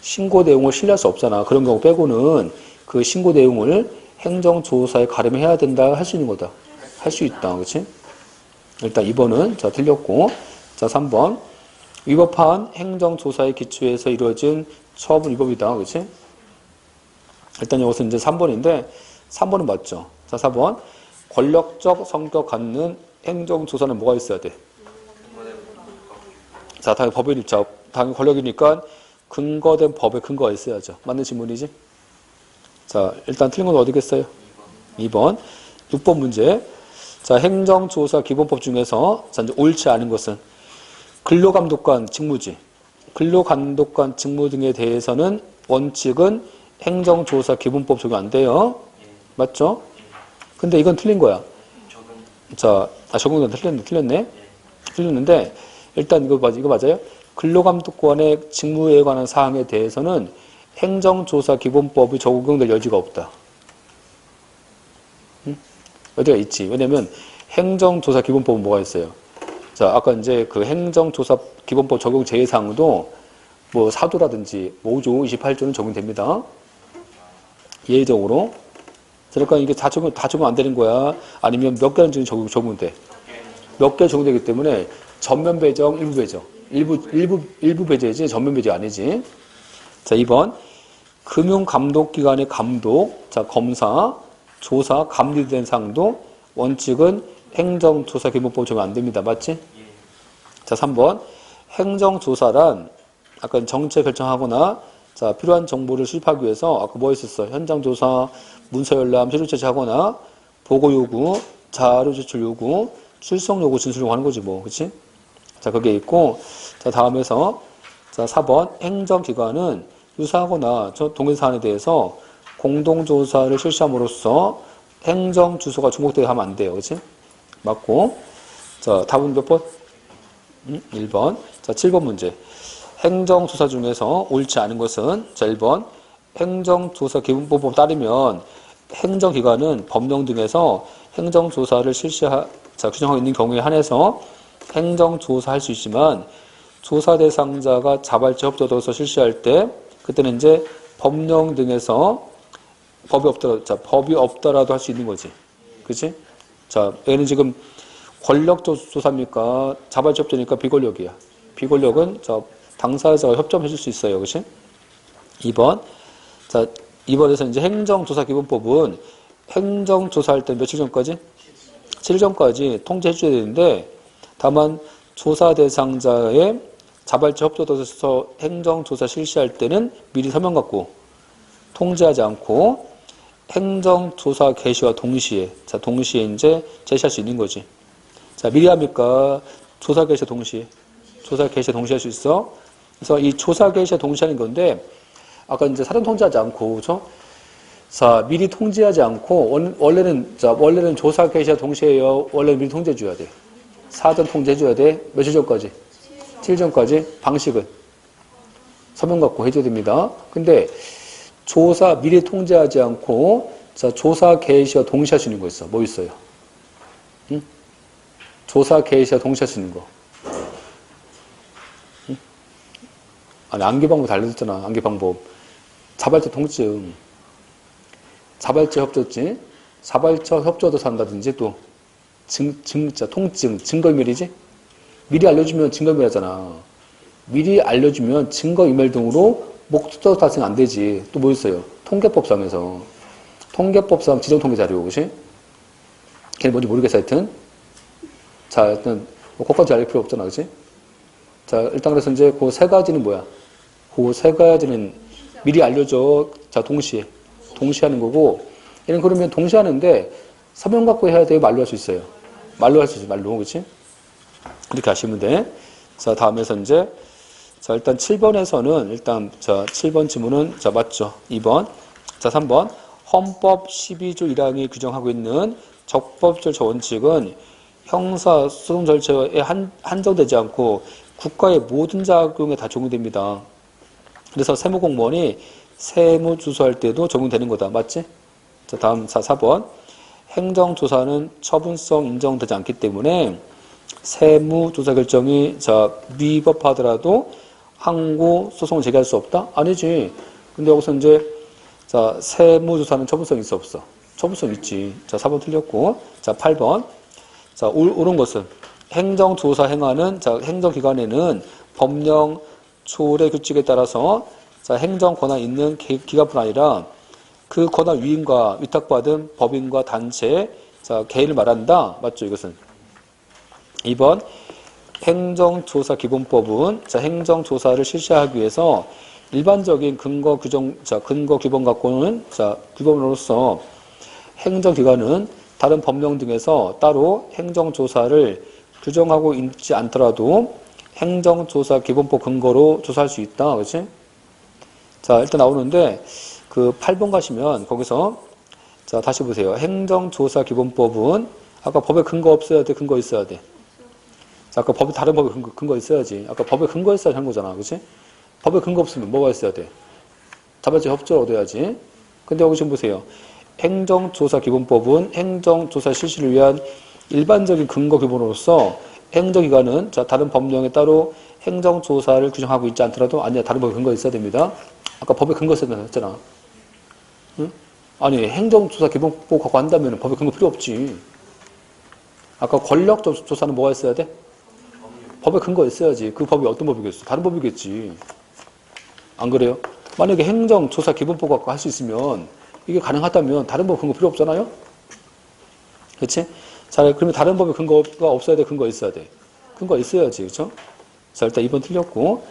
신고 내용을 신뢰할 수 없잖아. 그런 경우 빼고는 그 신고 내용을 행정조사에 가름해야 된다, 할 수 있는 거다. 할 수 있다. 그치? 일단 2번은, 자, 틀렸고. 자, 3번. 위법한 행정조사의 기초에서 이루어진 처분 위법이다. 그치? 일단 여기서 이제 3번인데, 3번은 맞죠? 자, 4번. 권력적 성격 갖는 행정조사는 뭐가 있어야 돼? 자, 당연히 법의 입자. 당연히 권력이니까 근거된 법의 근거가 있어야죠. 맞는 질문이지? 자, 일단 틀린 건 어디겠어요? 2번. 6번 문제. 자, 행정조사 기본법 중에서 자, 이제 옳지 않은 것은 근로감독관 직무지. 근로감독관 직무 등에 대해서는 원칙은 행정조사 기본법 적용 안 돼요. 맞죠? 근데 이건 틀린 거야. 자, 적용은 틀렸네. 틀렸는데, 일단 이거 맞아요? 근로감독관의 직무에 관한 사항에 대해서는 행정조사 기본법이 적용될 여지가 없다. 응? 여지가 있지. 왜냐면 행정조사 기본법은 뭐가 있어요? 자, 아까 이제 그 행정조사 기본법 적용 제외사항도 뭐 사도라든지 5조, 28조는 적용됩니다. 예외적으로. 그러니까 이게 다 적용 안 되는 거야? 아니면 몇 개는 적용돼? 몇 개 적용되기 때문에 전면 배정, 일부 배정. 일부 배제지, 전면 배제 아니지. 자, 2번. 금융감독기관의 감독, 자, 검사, 조사, 감리된 사항도 원칙은 행정조사 기본법 적용 안 됩니다. 맞지? 자, 3번. 행정조사란 아까 정책 결정하거나 자, 필요한 정보를 수집하기 위해서 아까 뭐 있었어? 현장 조사, 문서 열람, 서류 채취하거나 보고 요구, 자료 제출 요구, 출석 요구, 진술 요구 하는 거지 뭐. 그치? 자, 그게 있고 자, 다음에서 자, 4번. 행정기관은 유사하거나 동일 사안에 대해서 공동조사를 실시함으로써 행정주소가 중복되게 하면 안 돼요. 그치? 맞고. 자, 답은 몇 번? 1번. 자, 7번 문제. 행정조사 중에서 옳지 않은 것은 자, 1번. 행정조사 기본법에 따르면 행정기관은 법령 등에서 행정조사를 규정하고 있는 경우에 한해서 행정조사할 수 있지만 조사 대상자가 자발적 협조도서 실시할 때 그때는 이제 법령 등에서 법이 없더라도 할 수 있는 거지. 그치? 자, 얘는 지금 권력적 조사입니까? 자발적 협조니까 비권력이야. 비권력은 자, 당사자가 협조해 줄 수 있어요. 그치? 2번. 자, 2번에서 이제 행정조사 기본법은 행정조사할 때 며칠 전까지? 7일 전까지 통제해 줘야 되는데 다만 조사 대상자의 자발적 협조도서 행정조사 실시할 때는 미리 서명 갖고 통제하지 않고 행정조사 개시와 동시에 이제 제시할 수 있는 거지. 자, 미리 합니까? 조사 개시 동시에. 조사 개시 동시에 할 수 있어. 그래서 이 조사 개시 동시에 하는 건데 아까 이제 사전 통제하지 않고 그렇죠? 자, 미리 통제하지 않고 원래는 조사 개시와 동시에요. 원래는 미리 통제해 줘야 돼. 사전 통제해 줘야 돼. 며칠 전까지? 7일 전까지. 방식은 서명 갖고 해줘야 됩니다. 근데 조사 미리 통제하지 않고 자, 조사 개시와 동시에 할 수 있는 거 있어. 뭐 있어요? 응? 조사 개시와 동시에 할 수 있는 거. 응? 아니, 암기 방법 알려줬잖아. 암기 방법. 자발적 통증. 자발적 협조지. 자발적 협조도 산다든지 또 통증. 증거인멸이지? 미리 알려주면 증거인멸하잖아. 미리 알려주면 증거인멸 등으로 목적 달성 안 되지. 또 뭐 있어요? 통계법상에서. 통계법상 지정통계자료, 그치? 걔는 뭔지 모르겠어, 하여튼. 자, 일단, 뭐, 그것까지 알 필요 없잖아, 그치? 자, 일단 그래서 이제 그 세 가지는 뭐야? 그 세 가지는 미리 알려줘. 자, 동시에 하는 거고. 얘는 그러면 동시에 하는데 서명 갖고 해야 돼요? 말로 할 수 있어요? 말로 할 수 있어요, 말로. 그치? 이렇게 하시면 돼. 자, 다음에서 이제 자, 일단 7번에서는 일단 자, 7번 지문은 자, 맞죠? 2번. 자, 3번. 헌법 12조 1항이 규정하고 있는 적법 절차 원칙은 형사 소송 절차에 한정되지 않고 국가의 모든 작용에 다 적용됩니다. 그래서 세무공무원이 세무조사할 때도 적용되는 거다. 맞지? 자, 다음 4번. 행정조사는 처분성 인정되지 않기 때문에 세무조사 결정이 자, 위법하더라도 항고 소송을 제기할 수 없다? 아니지. 근데 여기서 이제 자, 세무조사는 처분성 있어 없어? 처분성 있지. 자, 4번 틀렸고. 자, 8번. 자, 옳은 것은 행정조사 행하는 자, 행정기관에는 법령, 조례, 규칙에 따라서 자, 행정 권한 있는 기관뿐 아니라 그 권한 위임과 위탁받은 법인과 단체, 자, 개인을 말한다. 맞죠, 이것은? 2번, 행정조사기본법은, 자, 행정조사를 실시하기 위해서 일반적인 근거 규정, 자, 근거 규범 갖고는, 자, 규범으로서 행정기관은 다른 법령 등에서 따로 행정조사를 규정하고 있지 않더라도 행정조사기본법 근거로 조사할 수 있다. 그렇지? 자, 일단 나오는데, 그 8번 가시면 거기서, 자, 다시 보세요. 행정조사기본법은 아까 법에 근거 없어야 돼? 근거 있어야 돼? 자, 아까 법에 다른 법에 근거 있어야지. 아까 법에 근거 있어야 하는 거잖아. 그렇지? 법에 근거 없으면 뭐가 있어야 돼? 자발적 협조를 얻어야지. 근데 여기 지금 보세요. 행정조사기본법은 행정조사 실시를 위한 일반적인 근거 기본으로서 행정기관은 자, 다른 법령에 따로 행정조사를 규정하고 있지 않더라도 아니야, 다른 법에 근거 있어야 됩니다. 아까 법에 근거 있어야 했잖아. 응? 아니, 행정조사기본법 갖고 한다면 법에 근거 필요 없지. 아까 권력조사는 뭐가 있어야 돼? 법에 근거 있어야지. 그 법이 어떤 법이겠어? 다른 법이겠지. 안 그래요? 만약에 행정조사기본법 갖고 할 수 있으면 이게 가능하다면 다른 법 근거 필요 없잖아요? 그렇지? 자, 그러면 다른 법에 근거가 없어야 돼? 근거 있어야 돼? 근거 있어야지. 그렇죠? 자, 일단 2번 틀렸고.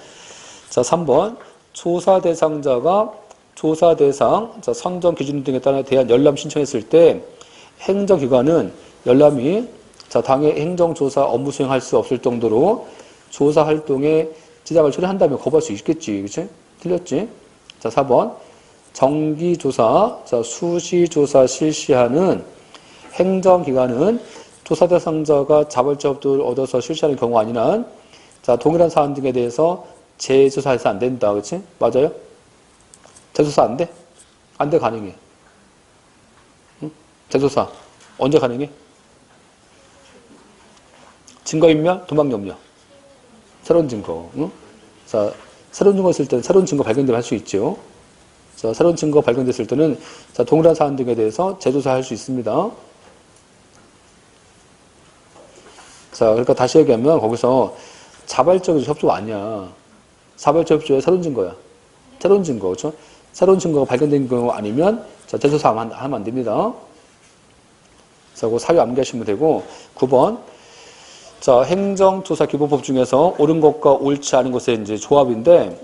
자, 3번. 조사 대상자가 조사 대상, 자, 선정 기준 등에 따라 대한 열람 신청했을 때 행정기관은 열람이 자, 당의 행정조사 업무 수행할 수 없을 정도로 조사 활동에 지장을 초래한다면 거부할 수 있겠지. 그치? 틀렸지? 자, 4번. 정기조사, 자, 수시조사 실시하는 행정기관은 조사 대상자가 자발적 협조를 얻어서 실시하는 경우 아닌 한, 자, 동일한 사안 등에 대해서 재조사해서 안 된다. 그치? 맞아요? 재조사 안 돼? 안 돼, 가능해. 응? 재조사. 언제 가능해? 증거인멸, 도망염려. 새로운 증거. 응? 자, 새로운 증거 있을 때는 새로운 증거 발견되면 할 수 있죠. 자, 새로운 증거 발견됐을 때는 자, 동일한 사안 등에 대해서 재조사할 수 있습니다. 자, 그러니까 다시 얘기하면 거기서 자발적 협조가 아니야. 자발적 협조의 새로운 증거야. 새로운 증거, 그렇죠? 새로운 증거가 발견된 경우 아니면 자, 재조사 하면 안 됩니다. 자, 그 사유 암기하시면 되고 9번. 자, 행정조사기본법 중에서 옳은 것과 옳지 않은 것의 이제 조합인데,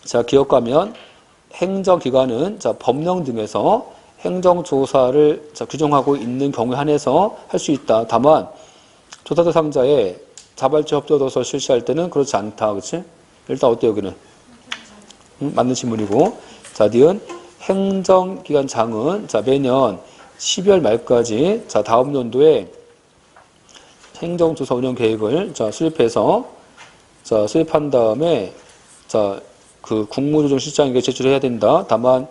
자, 기억하면 행정기관은 자, 법령 등에서 행정조사를 자, 규정하고 있는 경우에 한해서 할 수 있다. 다만 조사 대상자의 자발적 협조를 얻어서 실시할 때는 그렇지 않다. 그렇지? 일단 어때요, 여기는? 응? 맞는 질문이고. 자, 니은 행정기관장은 자, 매년 12월 말까지 자, 다음 연도에 행정조사 운영 계획을 자, 수립해서 자, 수립한 다음에 자, 그 국무조정실장에게 제출해야 된다. 다만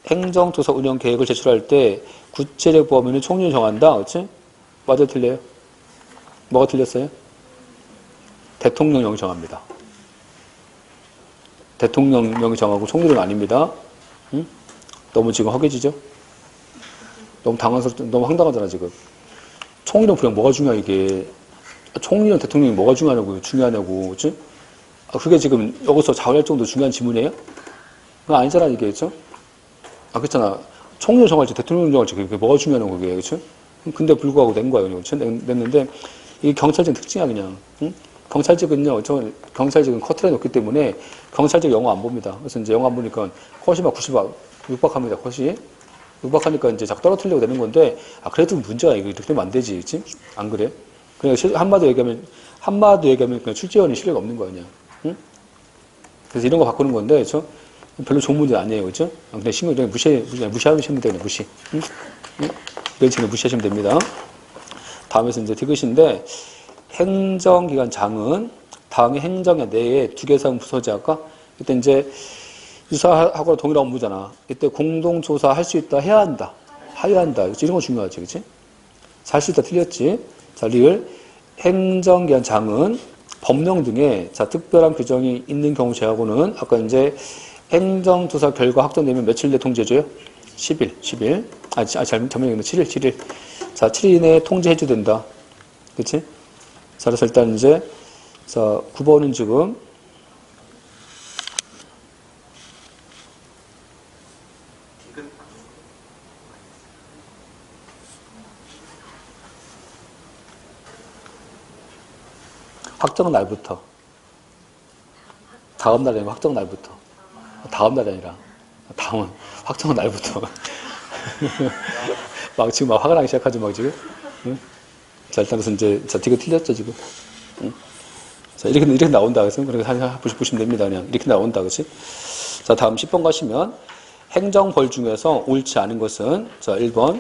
행정조사 운영 계획을 제출할 때 구체적 범위는 총리를 정한다. 그렇지? 맞아, 틀려요? 뭐가 틀렸어요? 대통령령이 정합니다. 대통령령이 정하고 총리는 아닙니다. 응? 너무 지금 허개지죠? 너무 너무 황당하잖아, 지금. 총리는 그냥 뭐가 중요해, 이게. 총리는 대통령이 뭐가 중요하냐고, 그치? 아, 그게 지금 여기서 자원할 정도 중요한 지문이에요? 그거 아니잖아, 이게, 그쵸? 아, 그렇잖아. 총리를 정할지 대통령을 정할지 그게 뭐가 중요하냐고, 그게, 그쵸? 근데 불구하고 낸 거예요, 그쵸? 냈는데, 이게 경찰직 특징이야, 그냥. 응? 경찰직은요, 경찰직은 커트라인 없기 때문에 경찰직 영어 안 봅니다. 그래서 이제 영어 안 보니까 컷이 막 90막 육박합니다, 컷이. 육박하니까 이제 자꾸 떨어뜨리려고 되는 건데, 아, 그래도 문제가 이거 이렇게 되면 안 되지, 그치? 안 그래? 그냥 한마디로 얘기하면 그냥 출제원이 실력 없는 거야, 그냥. 응? 그래서 이런 거 바꾸는 건데, 그쵸? 별로 좋은 문제 아니에요, 그쵸? 그냥 신경 그냥 무시하시면 돼요, 무시. 응? 응? 이런 식으로 무시하시면 됩니다. 다음에서 이제 디귿인데, 행정기관장은 당의 행정의 내에 두 개 이상 부서지 할까? 이때 이제 유사하고 동일한 업무잖아. 이때 공동조사 할 수 있다, 해야 한다. 해야 한다. 이런 거 중요하지, 그치? 할 수 있다 틀렸지? 자, 리을. 행정기관장은 법령 등에 자, 특별한 규정이 있는 경우 제하고는 아까 이제 행정조사 결과 확정되면 며칠 내에 통지해줘요? 10일. 잘못 얘기했네. 7일. 자, 7일 내에 통지해줘야 된다. 그치? 자, 그래서 일단 이제, 자, 9번은 지금, 확정 날부터. 다음 날이 아니라 확정 날부터. 다음 날이 아니라. 다음, 확정 날부터. 막 지금 막 화가 나기 시작하죠, 막 지금. 응? 자, 일단 그래서 이제, 자, 이거 틀렸죠, 지금. 응? 자, 이렇게 나온다. 그래서 그렇게 보시면 됩니다. 그냥. 이렇게 나온다. 그치? 자, 다음 10번 가시면, 행정벌 중에서 옳지 않은 것은, 자, 1번,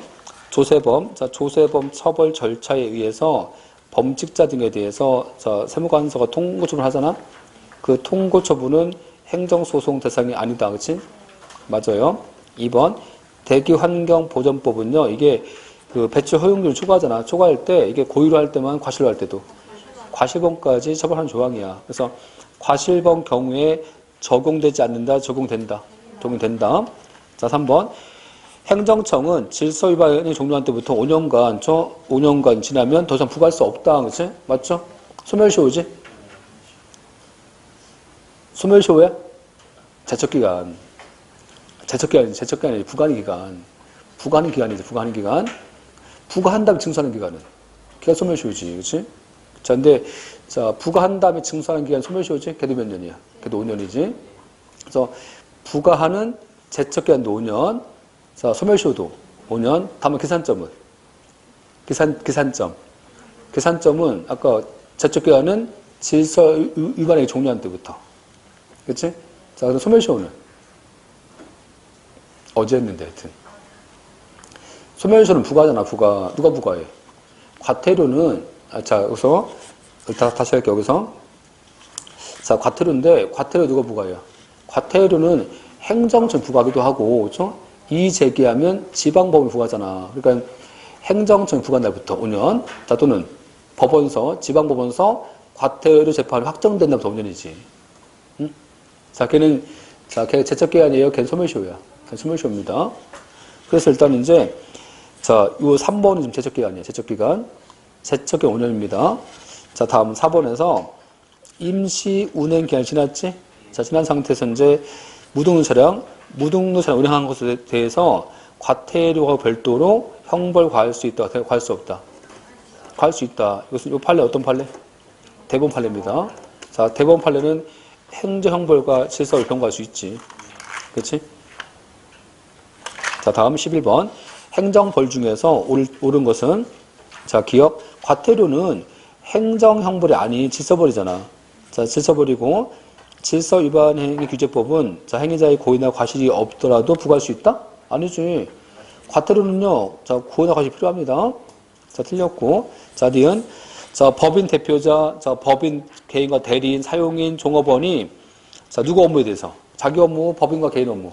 조세범, 자, 조세범 처벌 절차에 의해서 범칙자 등에 대해서, 자, 세무관서가 통고 처분을 하잖아? 그 통고 처분은 행정소송 대상이 아니다. 그치? 맞아요. 2번, 대기환경보전법은요, 이게 그 배출 허용률을 초과하잖아. 초과할 때, 이게 고의로 할 때만 과실로 할 때도. 과실범까지 처벌하는 조항이야. 그래서 과실범 경우에 적용되지 않는다, 적용된다. 적용된다. 자, 3번. 행정청은 질서 위반이 종료한 때부터 5년간, 5년간 지나면 더 이상 부과할 수 없다. 그치? 맞죠? 소멸시효지? 소멸시효야? 제척기간. 제척기간이 부과하는 기간. 부과하는 기간이지, 부과하는 기간. 부과한 다음에 징수하는 기간은. 걔가 소멸시효지. 그치? 자, 근데, 자, 부과한 다음에 징수하는 기간 소멸시효지? 걔도 몇 년이야? 걔도 5년이지? 그래서, 부과하는 제척기간도 5년. 자, 소멸시효도 5년. 다음은 계산점은? 계산점. 계산점은, 아까 제척기간은 질서 위반이 종료한 때부터. 그치? 자, 그럼 소멸시효는? 어제 했는데, 하여튼. 소멸시효는 부과잖아, 부과. 누가 부과해? 과태료는, 자, 여기서, 다시 할게요, 여기서. 자, 과태료인데, 과태료 누가 부과해요? 과태료는 행정청 부과하기도 하고, 그렇죠? 이의제기하면 지방법원 부과하잖아. 그러니까 행정청 부과한 날부터 5년, 자, 또는 법원서, 지방법원서, 과태료 재판이 확정된 날부터 5년이지. 응? 자, 걔는, 자, 걔 제척기간이에요? 걔는 소멸시효야. 걔는 소멸시효입니다. 그래서 일단 이제, 자, 요 3번은 지금 제척기간이에요. 제척기간. 제척기간 5년입니다. 자, 다음 4번에서 임시 운행 기간이 지났지? 자, 지난 상태에서 이제 무등록 차량 운행한 것에 대해서 과태료와 별도로 형벌 과할 수 있다. 과할 수 없다. 과할 수 있다. 이것은 요 판례 어떤 판례? 대법원 판례입니다. 자, 대법원 판례는 행정형벌과 질서를 병과할 수 있지. 그렇지? 자, 다음 11번. 행정벌 중에서 옳은 것은, 자, 기억. 과태료는 행정형벌이 아닌 질서벌이잖아. 자, 질서벌이고, 질서 위반 행위 규제법은, 자, 행위자의 고의나 과실이 없더라도 부과할 수 있다? 아니지. 과태료는요, 자, 고의나 과실이 필요합니다. 자, 틀렸고. 자, 니은. 자, 법인 대표자, 자, 법인 개인과 대리인, 사용인, 종업원이, 자, 누구 업무에 대해서? 자기 업무, 법인과 개인 업무.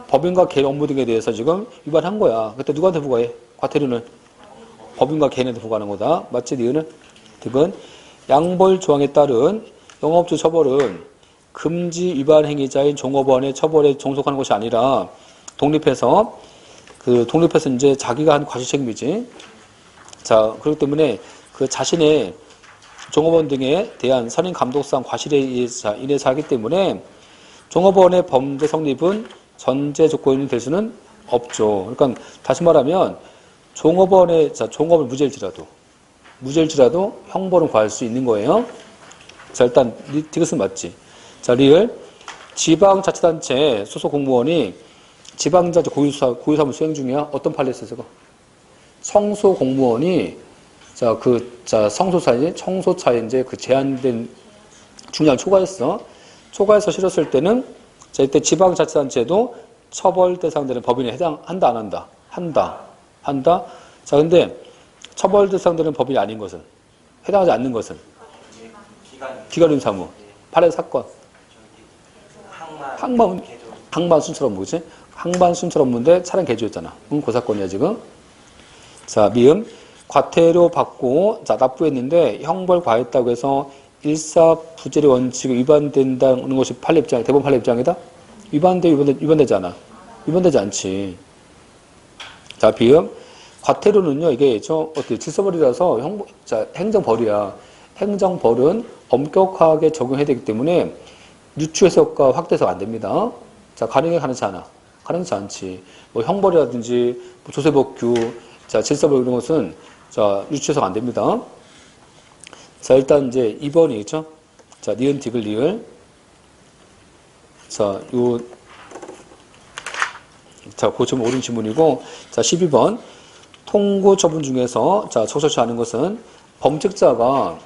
법인과 개인 업무 등에 대해서 지금 위반한 거야. 그때 누구한테 부과해? 과태료는 법인과 개인한테 부과하는 거다. 맞지? 니은은? 득은 양벌 조항에 따른 영업주 처벌은 금지 위반 행위자인 종업원의 처벌에 종속하는 것이 아니라 독립해서 이제 자기가 한 과실 책임이지. 자, 그렇기 때문에 그 자신의 종업원 등에 대한 선임 감독상 과실에 인해서 하기 때문에 종업원의 범죄 성립은 전제 조건이 될 수는 없죠. 그러니까 다시 말하면 종업원 무죄일지라도 형벌은 과할 수 있는 거예요. 자, 일단 이것은 맞지. 자, 리을 지방자치단체 소속 공무원이 지방자치 고유사무 수행 중이야. 어떤 판례 있어, 저거? 청소 공무원이 청소차에 이제 그 제한된 중량을 초과해서 실었을 때는, 자, 이때 지방자치단체도 처벌 대상되는 법인에 해당한다, 안 한다? 한다. 자, 근데 처벌 대상되는 법인이 아닌 것은, 해당하지 않는 것은, 기관임 사무, 팔의 사건, 항반 순찰 업무지? 항반 순찰 업무인데 차량 개조였잖아. 그 사건이야, 지금. 자, 미음. 과태료 받고, 자, 납부했는데 형벌 과했다고 해서 일사부재의 원칙이 위반된다는 것이 대법원 판례 입장이다? 위반되지 않아. 위반되지 않지. 자, 비음. 과태료는요, 이게 어떻게 질서벌이라서 행정벌이야. 행정벌은 엄격하게 적용해야 되기 때문에 유추 해석과 확대 해석 안 됩니다. 자, 가능해, 가능치 않아. 가능치 않지. 뭐 형벌이라든지 뭐 조세법규, 자, 질서벌 이런 것은 자, 유추 해석 안 됩니다. 자, 일단 이제 2번이겠죠? 자, 니은, 디귿, 리을. 자, 그 좀 옳은 지문이고, 자, 12번. 통고 처분 중에서, 자, 적절치 않은 것은 범칙자가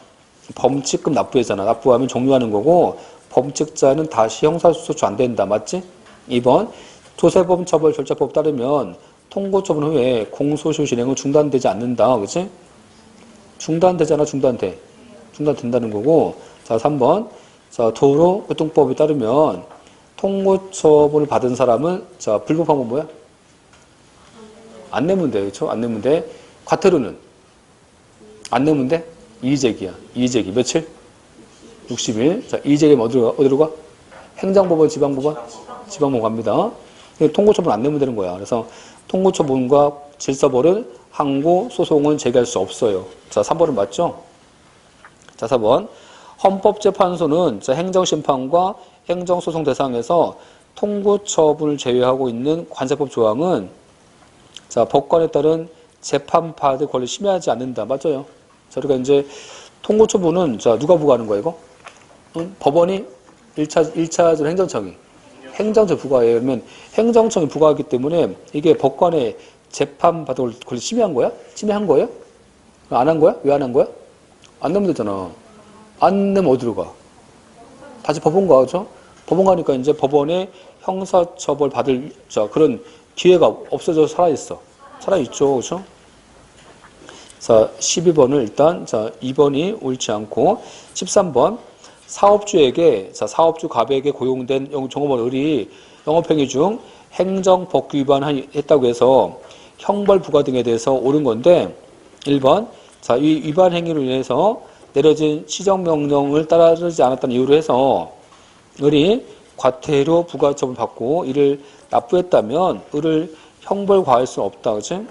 범칙금 납부했잖아. 납부하면 종료하는 거고, 범칙자는 다시 형사소추 안 된다. 맞지? 2번. 조세범 처벌 절차법 따르면 통고 처분 후에 공소시효 진행은 중단되지 않는다. 그치? 중단되잖아. 중단된다는 거고. 자, 3번. 자, 도로교통법에 따르면 통고 처분을 받은 사람은, 자, 불법한 건 뭐야? 안 내면 돼. 그쵸? 안 내면 돼. 과태료는? 안 내면 돼? 이의제기야. 이의제기. 며칠? 60일. 자, 이의제기면 어디로 가? 행정법원, 지방법원? 지방법원 갑니다. 통고처분 안 내면 되는 거야. 그래서 통고처분과 질서벌은 항고, 소송은 제기할 수 없어요. 자, 3번은 맞죠? 자, 4번. 헌법재판소는 자, 행정심판과 행정소송 대상에서 통고처분을 제외하고 있는 관세법 조항은 자, 법관에 따른 재판받을 권리 심의하지 않는다. 맞아요? 자, 그러니까 이제 통고처분은 자, 누가 부과하는 거야, 이거? 법원이 1차적으로 행정청이 부과해요. 그러면 행정청이 부과하기 때문에 이게 법관의 재판받을 권리 심의한 거야? 심의한 거예요? 안 한 거야? 왜 안 한 거야? 안 내면 되잖아. 안 내면 어디로 가? 다시 법원 가죠? 법원 가니까 이제 법원에 형사처벌 받을 자, 그런 기회가 없어져 살아있죠. 그렇죠? 자, 12번을 일단 자, 2번이 옳지 않고 13번 사업주에게 자, 사업주 갑에게 고용된 종업원 을이 영업행위 중 행정법규 위반했다고 해서 형벌 부과 등에 대해서 옳은 건데 1번 자, 이 위반 행위로 인해서 내려진 시정명령을 따르지 않았다는 이유로 해서 을이 과태료 부과 처분 받고 이를 납부했다면 을을 형벌 과할 수는 없다. 그치?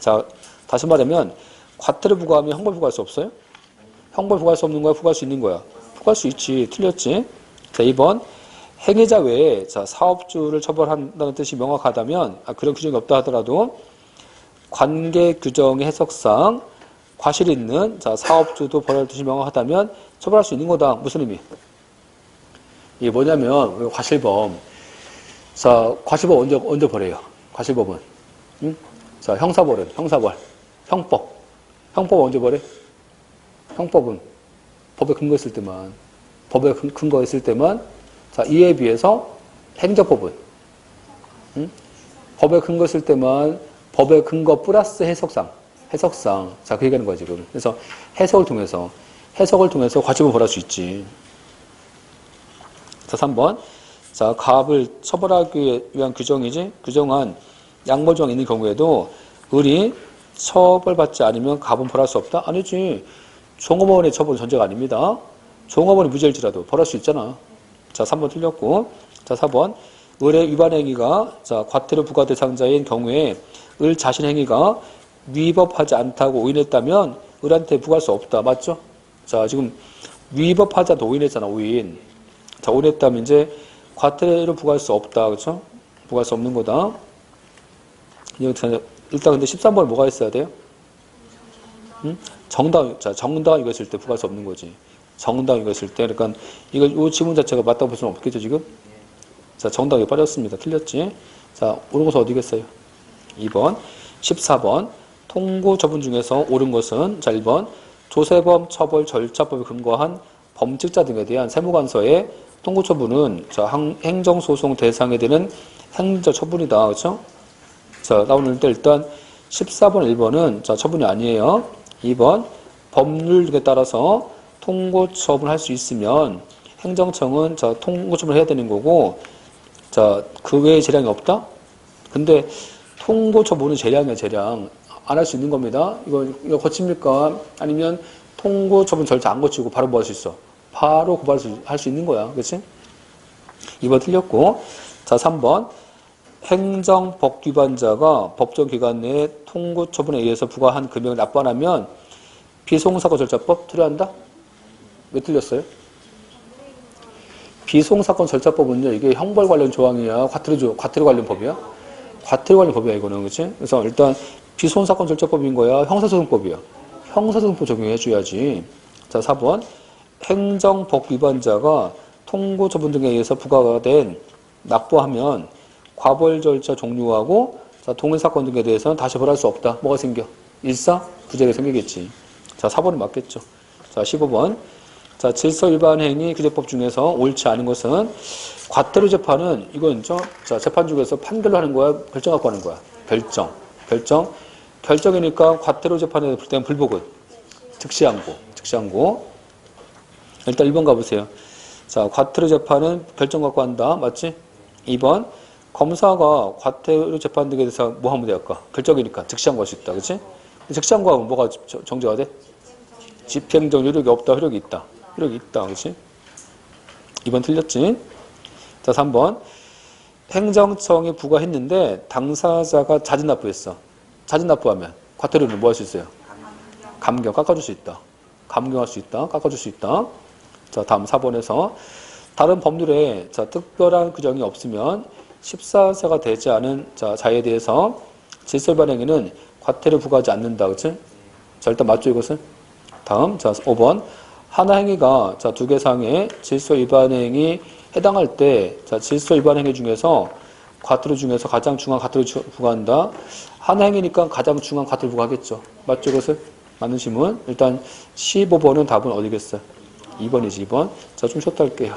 자, 다시 말하면 과태료 부과하면 형벌 부과할 수 없어요? 형벌 부과할 수 없는 거야? 부과할 수 있는 거야? 부과할 수 있지. 틀렸지? 자, 2번 행위자 외에 자, 사업주를 처벌한다는 뜻이 명확하다면 그런 규정이 없다 하더라도 관계 규정의 해석상 과실이 있는 자, 사업주도 벌할 뜻이 명확하다면 처벌할 수 있는 거다. 무슨 의미? 이게 뭐냐면 과실범. 자, 과실범 언제 벌해요? 과실범은. 응? 자, 형사벌은 형법 언제 벌해? 형법은 법에 근거 있을 때만. 자, 이에 비해서 행정법은 법에 근거 있을 때만 법의 근거 플러스 해석상. 자, 그 얘기하는 거야, 지금. 그래서 해석을 통해서 과실범 벌할 수 있지. 자, 3번. 자, 가압을 처벌하기 위한 규정이지? 규정한 양벌조항이 있는 경우에도 을이 처벌받지 않으면 가압은 벌할 수 없다? 아니지. 종업원의 처벌은 전제가 아닙니다. 종업원이 무죄일지라도 벌할 수 있잖아. 자, 3번 틀렸고. 자, 4번. 을의 위반 행위가 자, 과태료 부과 대상자인 경우에 을 자신 행위가 위법하지 않다고 오인했다면 을한테 부과할 수 없다. 맞죠? 자, 지금 위법하지 않다 오인했잖아. 오인. 자, 오인했다면 이제 과태료를 부과할 수 없다. 그렇죠? 부과할 수 없는 거다. 일단 근데 13번에 뭐가 있어야 돼요? 응? 정당 이거 있을 때 부과할 수 없는 거지. 정당 이거 있을 때. 그러니까 이 지문 자체가 맞다고 볼 수는 없겠죠, 지금? 자, 정당이 빠졌습니다. 틀렸지? 자, 옳은 것은 어디겠어요? 2번. 14번. 통고 처분 중에서 옳은 것은 자, 1번. 조세범 처벌 절차법에 근거한 범칙자 등에 대한 세무관서의 통고 처분은 자, 행정소송 대상에 되는 행정처분이다. 그렇죠? 자, 나오는 때 일단 14번, 1번은 자, 처분이 아니에요. 2번. 법률에 따라서 통고 처분할 수 있으면 행정청은 자, 통고 처분을 해야 되는 거고 자, 그 외에 재량이 없다? 근데 통고 처분은 재량이야, 재량. 안 할 수 있는 겁니다. 이거 거칩니까? 아니면 통고 처분 절차 안 거치고 바로 뭐 할 수 있어? 바로 고발할 수 있는 거야. 그렇지? 2번 틀렸고. 자, 3번. 행정법 위반자가 법정 기간 내에 통고 처분에 의해서 부과한 금액을 납부 안 하면 비송사건 절차법 틀려한다? 왜 틀렸어요? 비송사건 절차법은요, 이게 형벌 관련 조항이야? 과태료 관련 법이야? 과태료 관련 법이야, 이거는. 그치? 그래서 일단 비송사건 절차법인 거야? 형사소송법이야? 형사소송법 적용해 줘야지. 자, 4번. 행정법 위반자가 통고 처분 등에 의해서 부과가 된 납부하면 과벌 절차 종료하고 자, 동일 사건 등에 대해서는 다시 벌할 수 없다. 뭐가 생겨? 일사? 부재가 생기겠지. 자, 4번이 맞겠죠. 자, 15번. 자, 질서 위반 행위 규제법 중에서 옳지 않은 것은 과태료 재판은 이건 자, 재판 중에서 판결로 하는 거야? 결정 갖고 하는 거야? 결정이니까 과태료 재판에 대한 불복은 즉시항고. 일단 1번 가보세요. 자, 과태료 재판은 결정 갖고 한다. 맞지? 2번. 검사가 과태료 재판 등에 대해서 뭐 하면 될까? 결정이니까 즉시항고할 수 있다. 그치? 즉시항고하면 뭐가 정지가 돼? 집행정 효력이 없다. 효력이 있다. 그치? 2번 틀렸지? 자, 3번. 행정청이 부과했는데 당사자가 자진 납부했어. 자진 납부하면 과태료는 뭐 할 수 있어요? 감경, 깎아줄 수 있다. 깎아줄 수 있다. 자, 다음 4번에서 다른 법률에 자, 특별한 규정이 없으면 14세가 되지 않은 자에 대해서 질서 위반 행위는 과태료 부과하지 않는다. 그치? 자, 일단 맞죠, 이것은? 다음, 자, 5번. 하나 행위가 자, 두 개 상의 질서 위반 행위 해당할 때 자, 질서 위반 행위 중에서 과태료 중에서 가장 중한 과태료 부과한다. 하나 행위니까 가장 중한 과태료 부과하겠죠. 맞죠, 이것은? 맞는 질문. 일단 15번은 답은 어디겠어요? 2번이지, 2번. 자, 좀 쉬었다 할게요.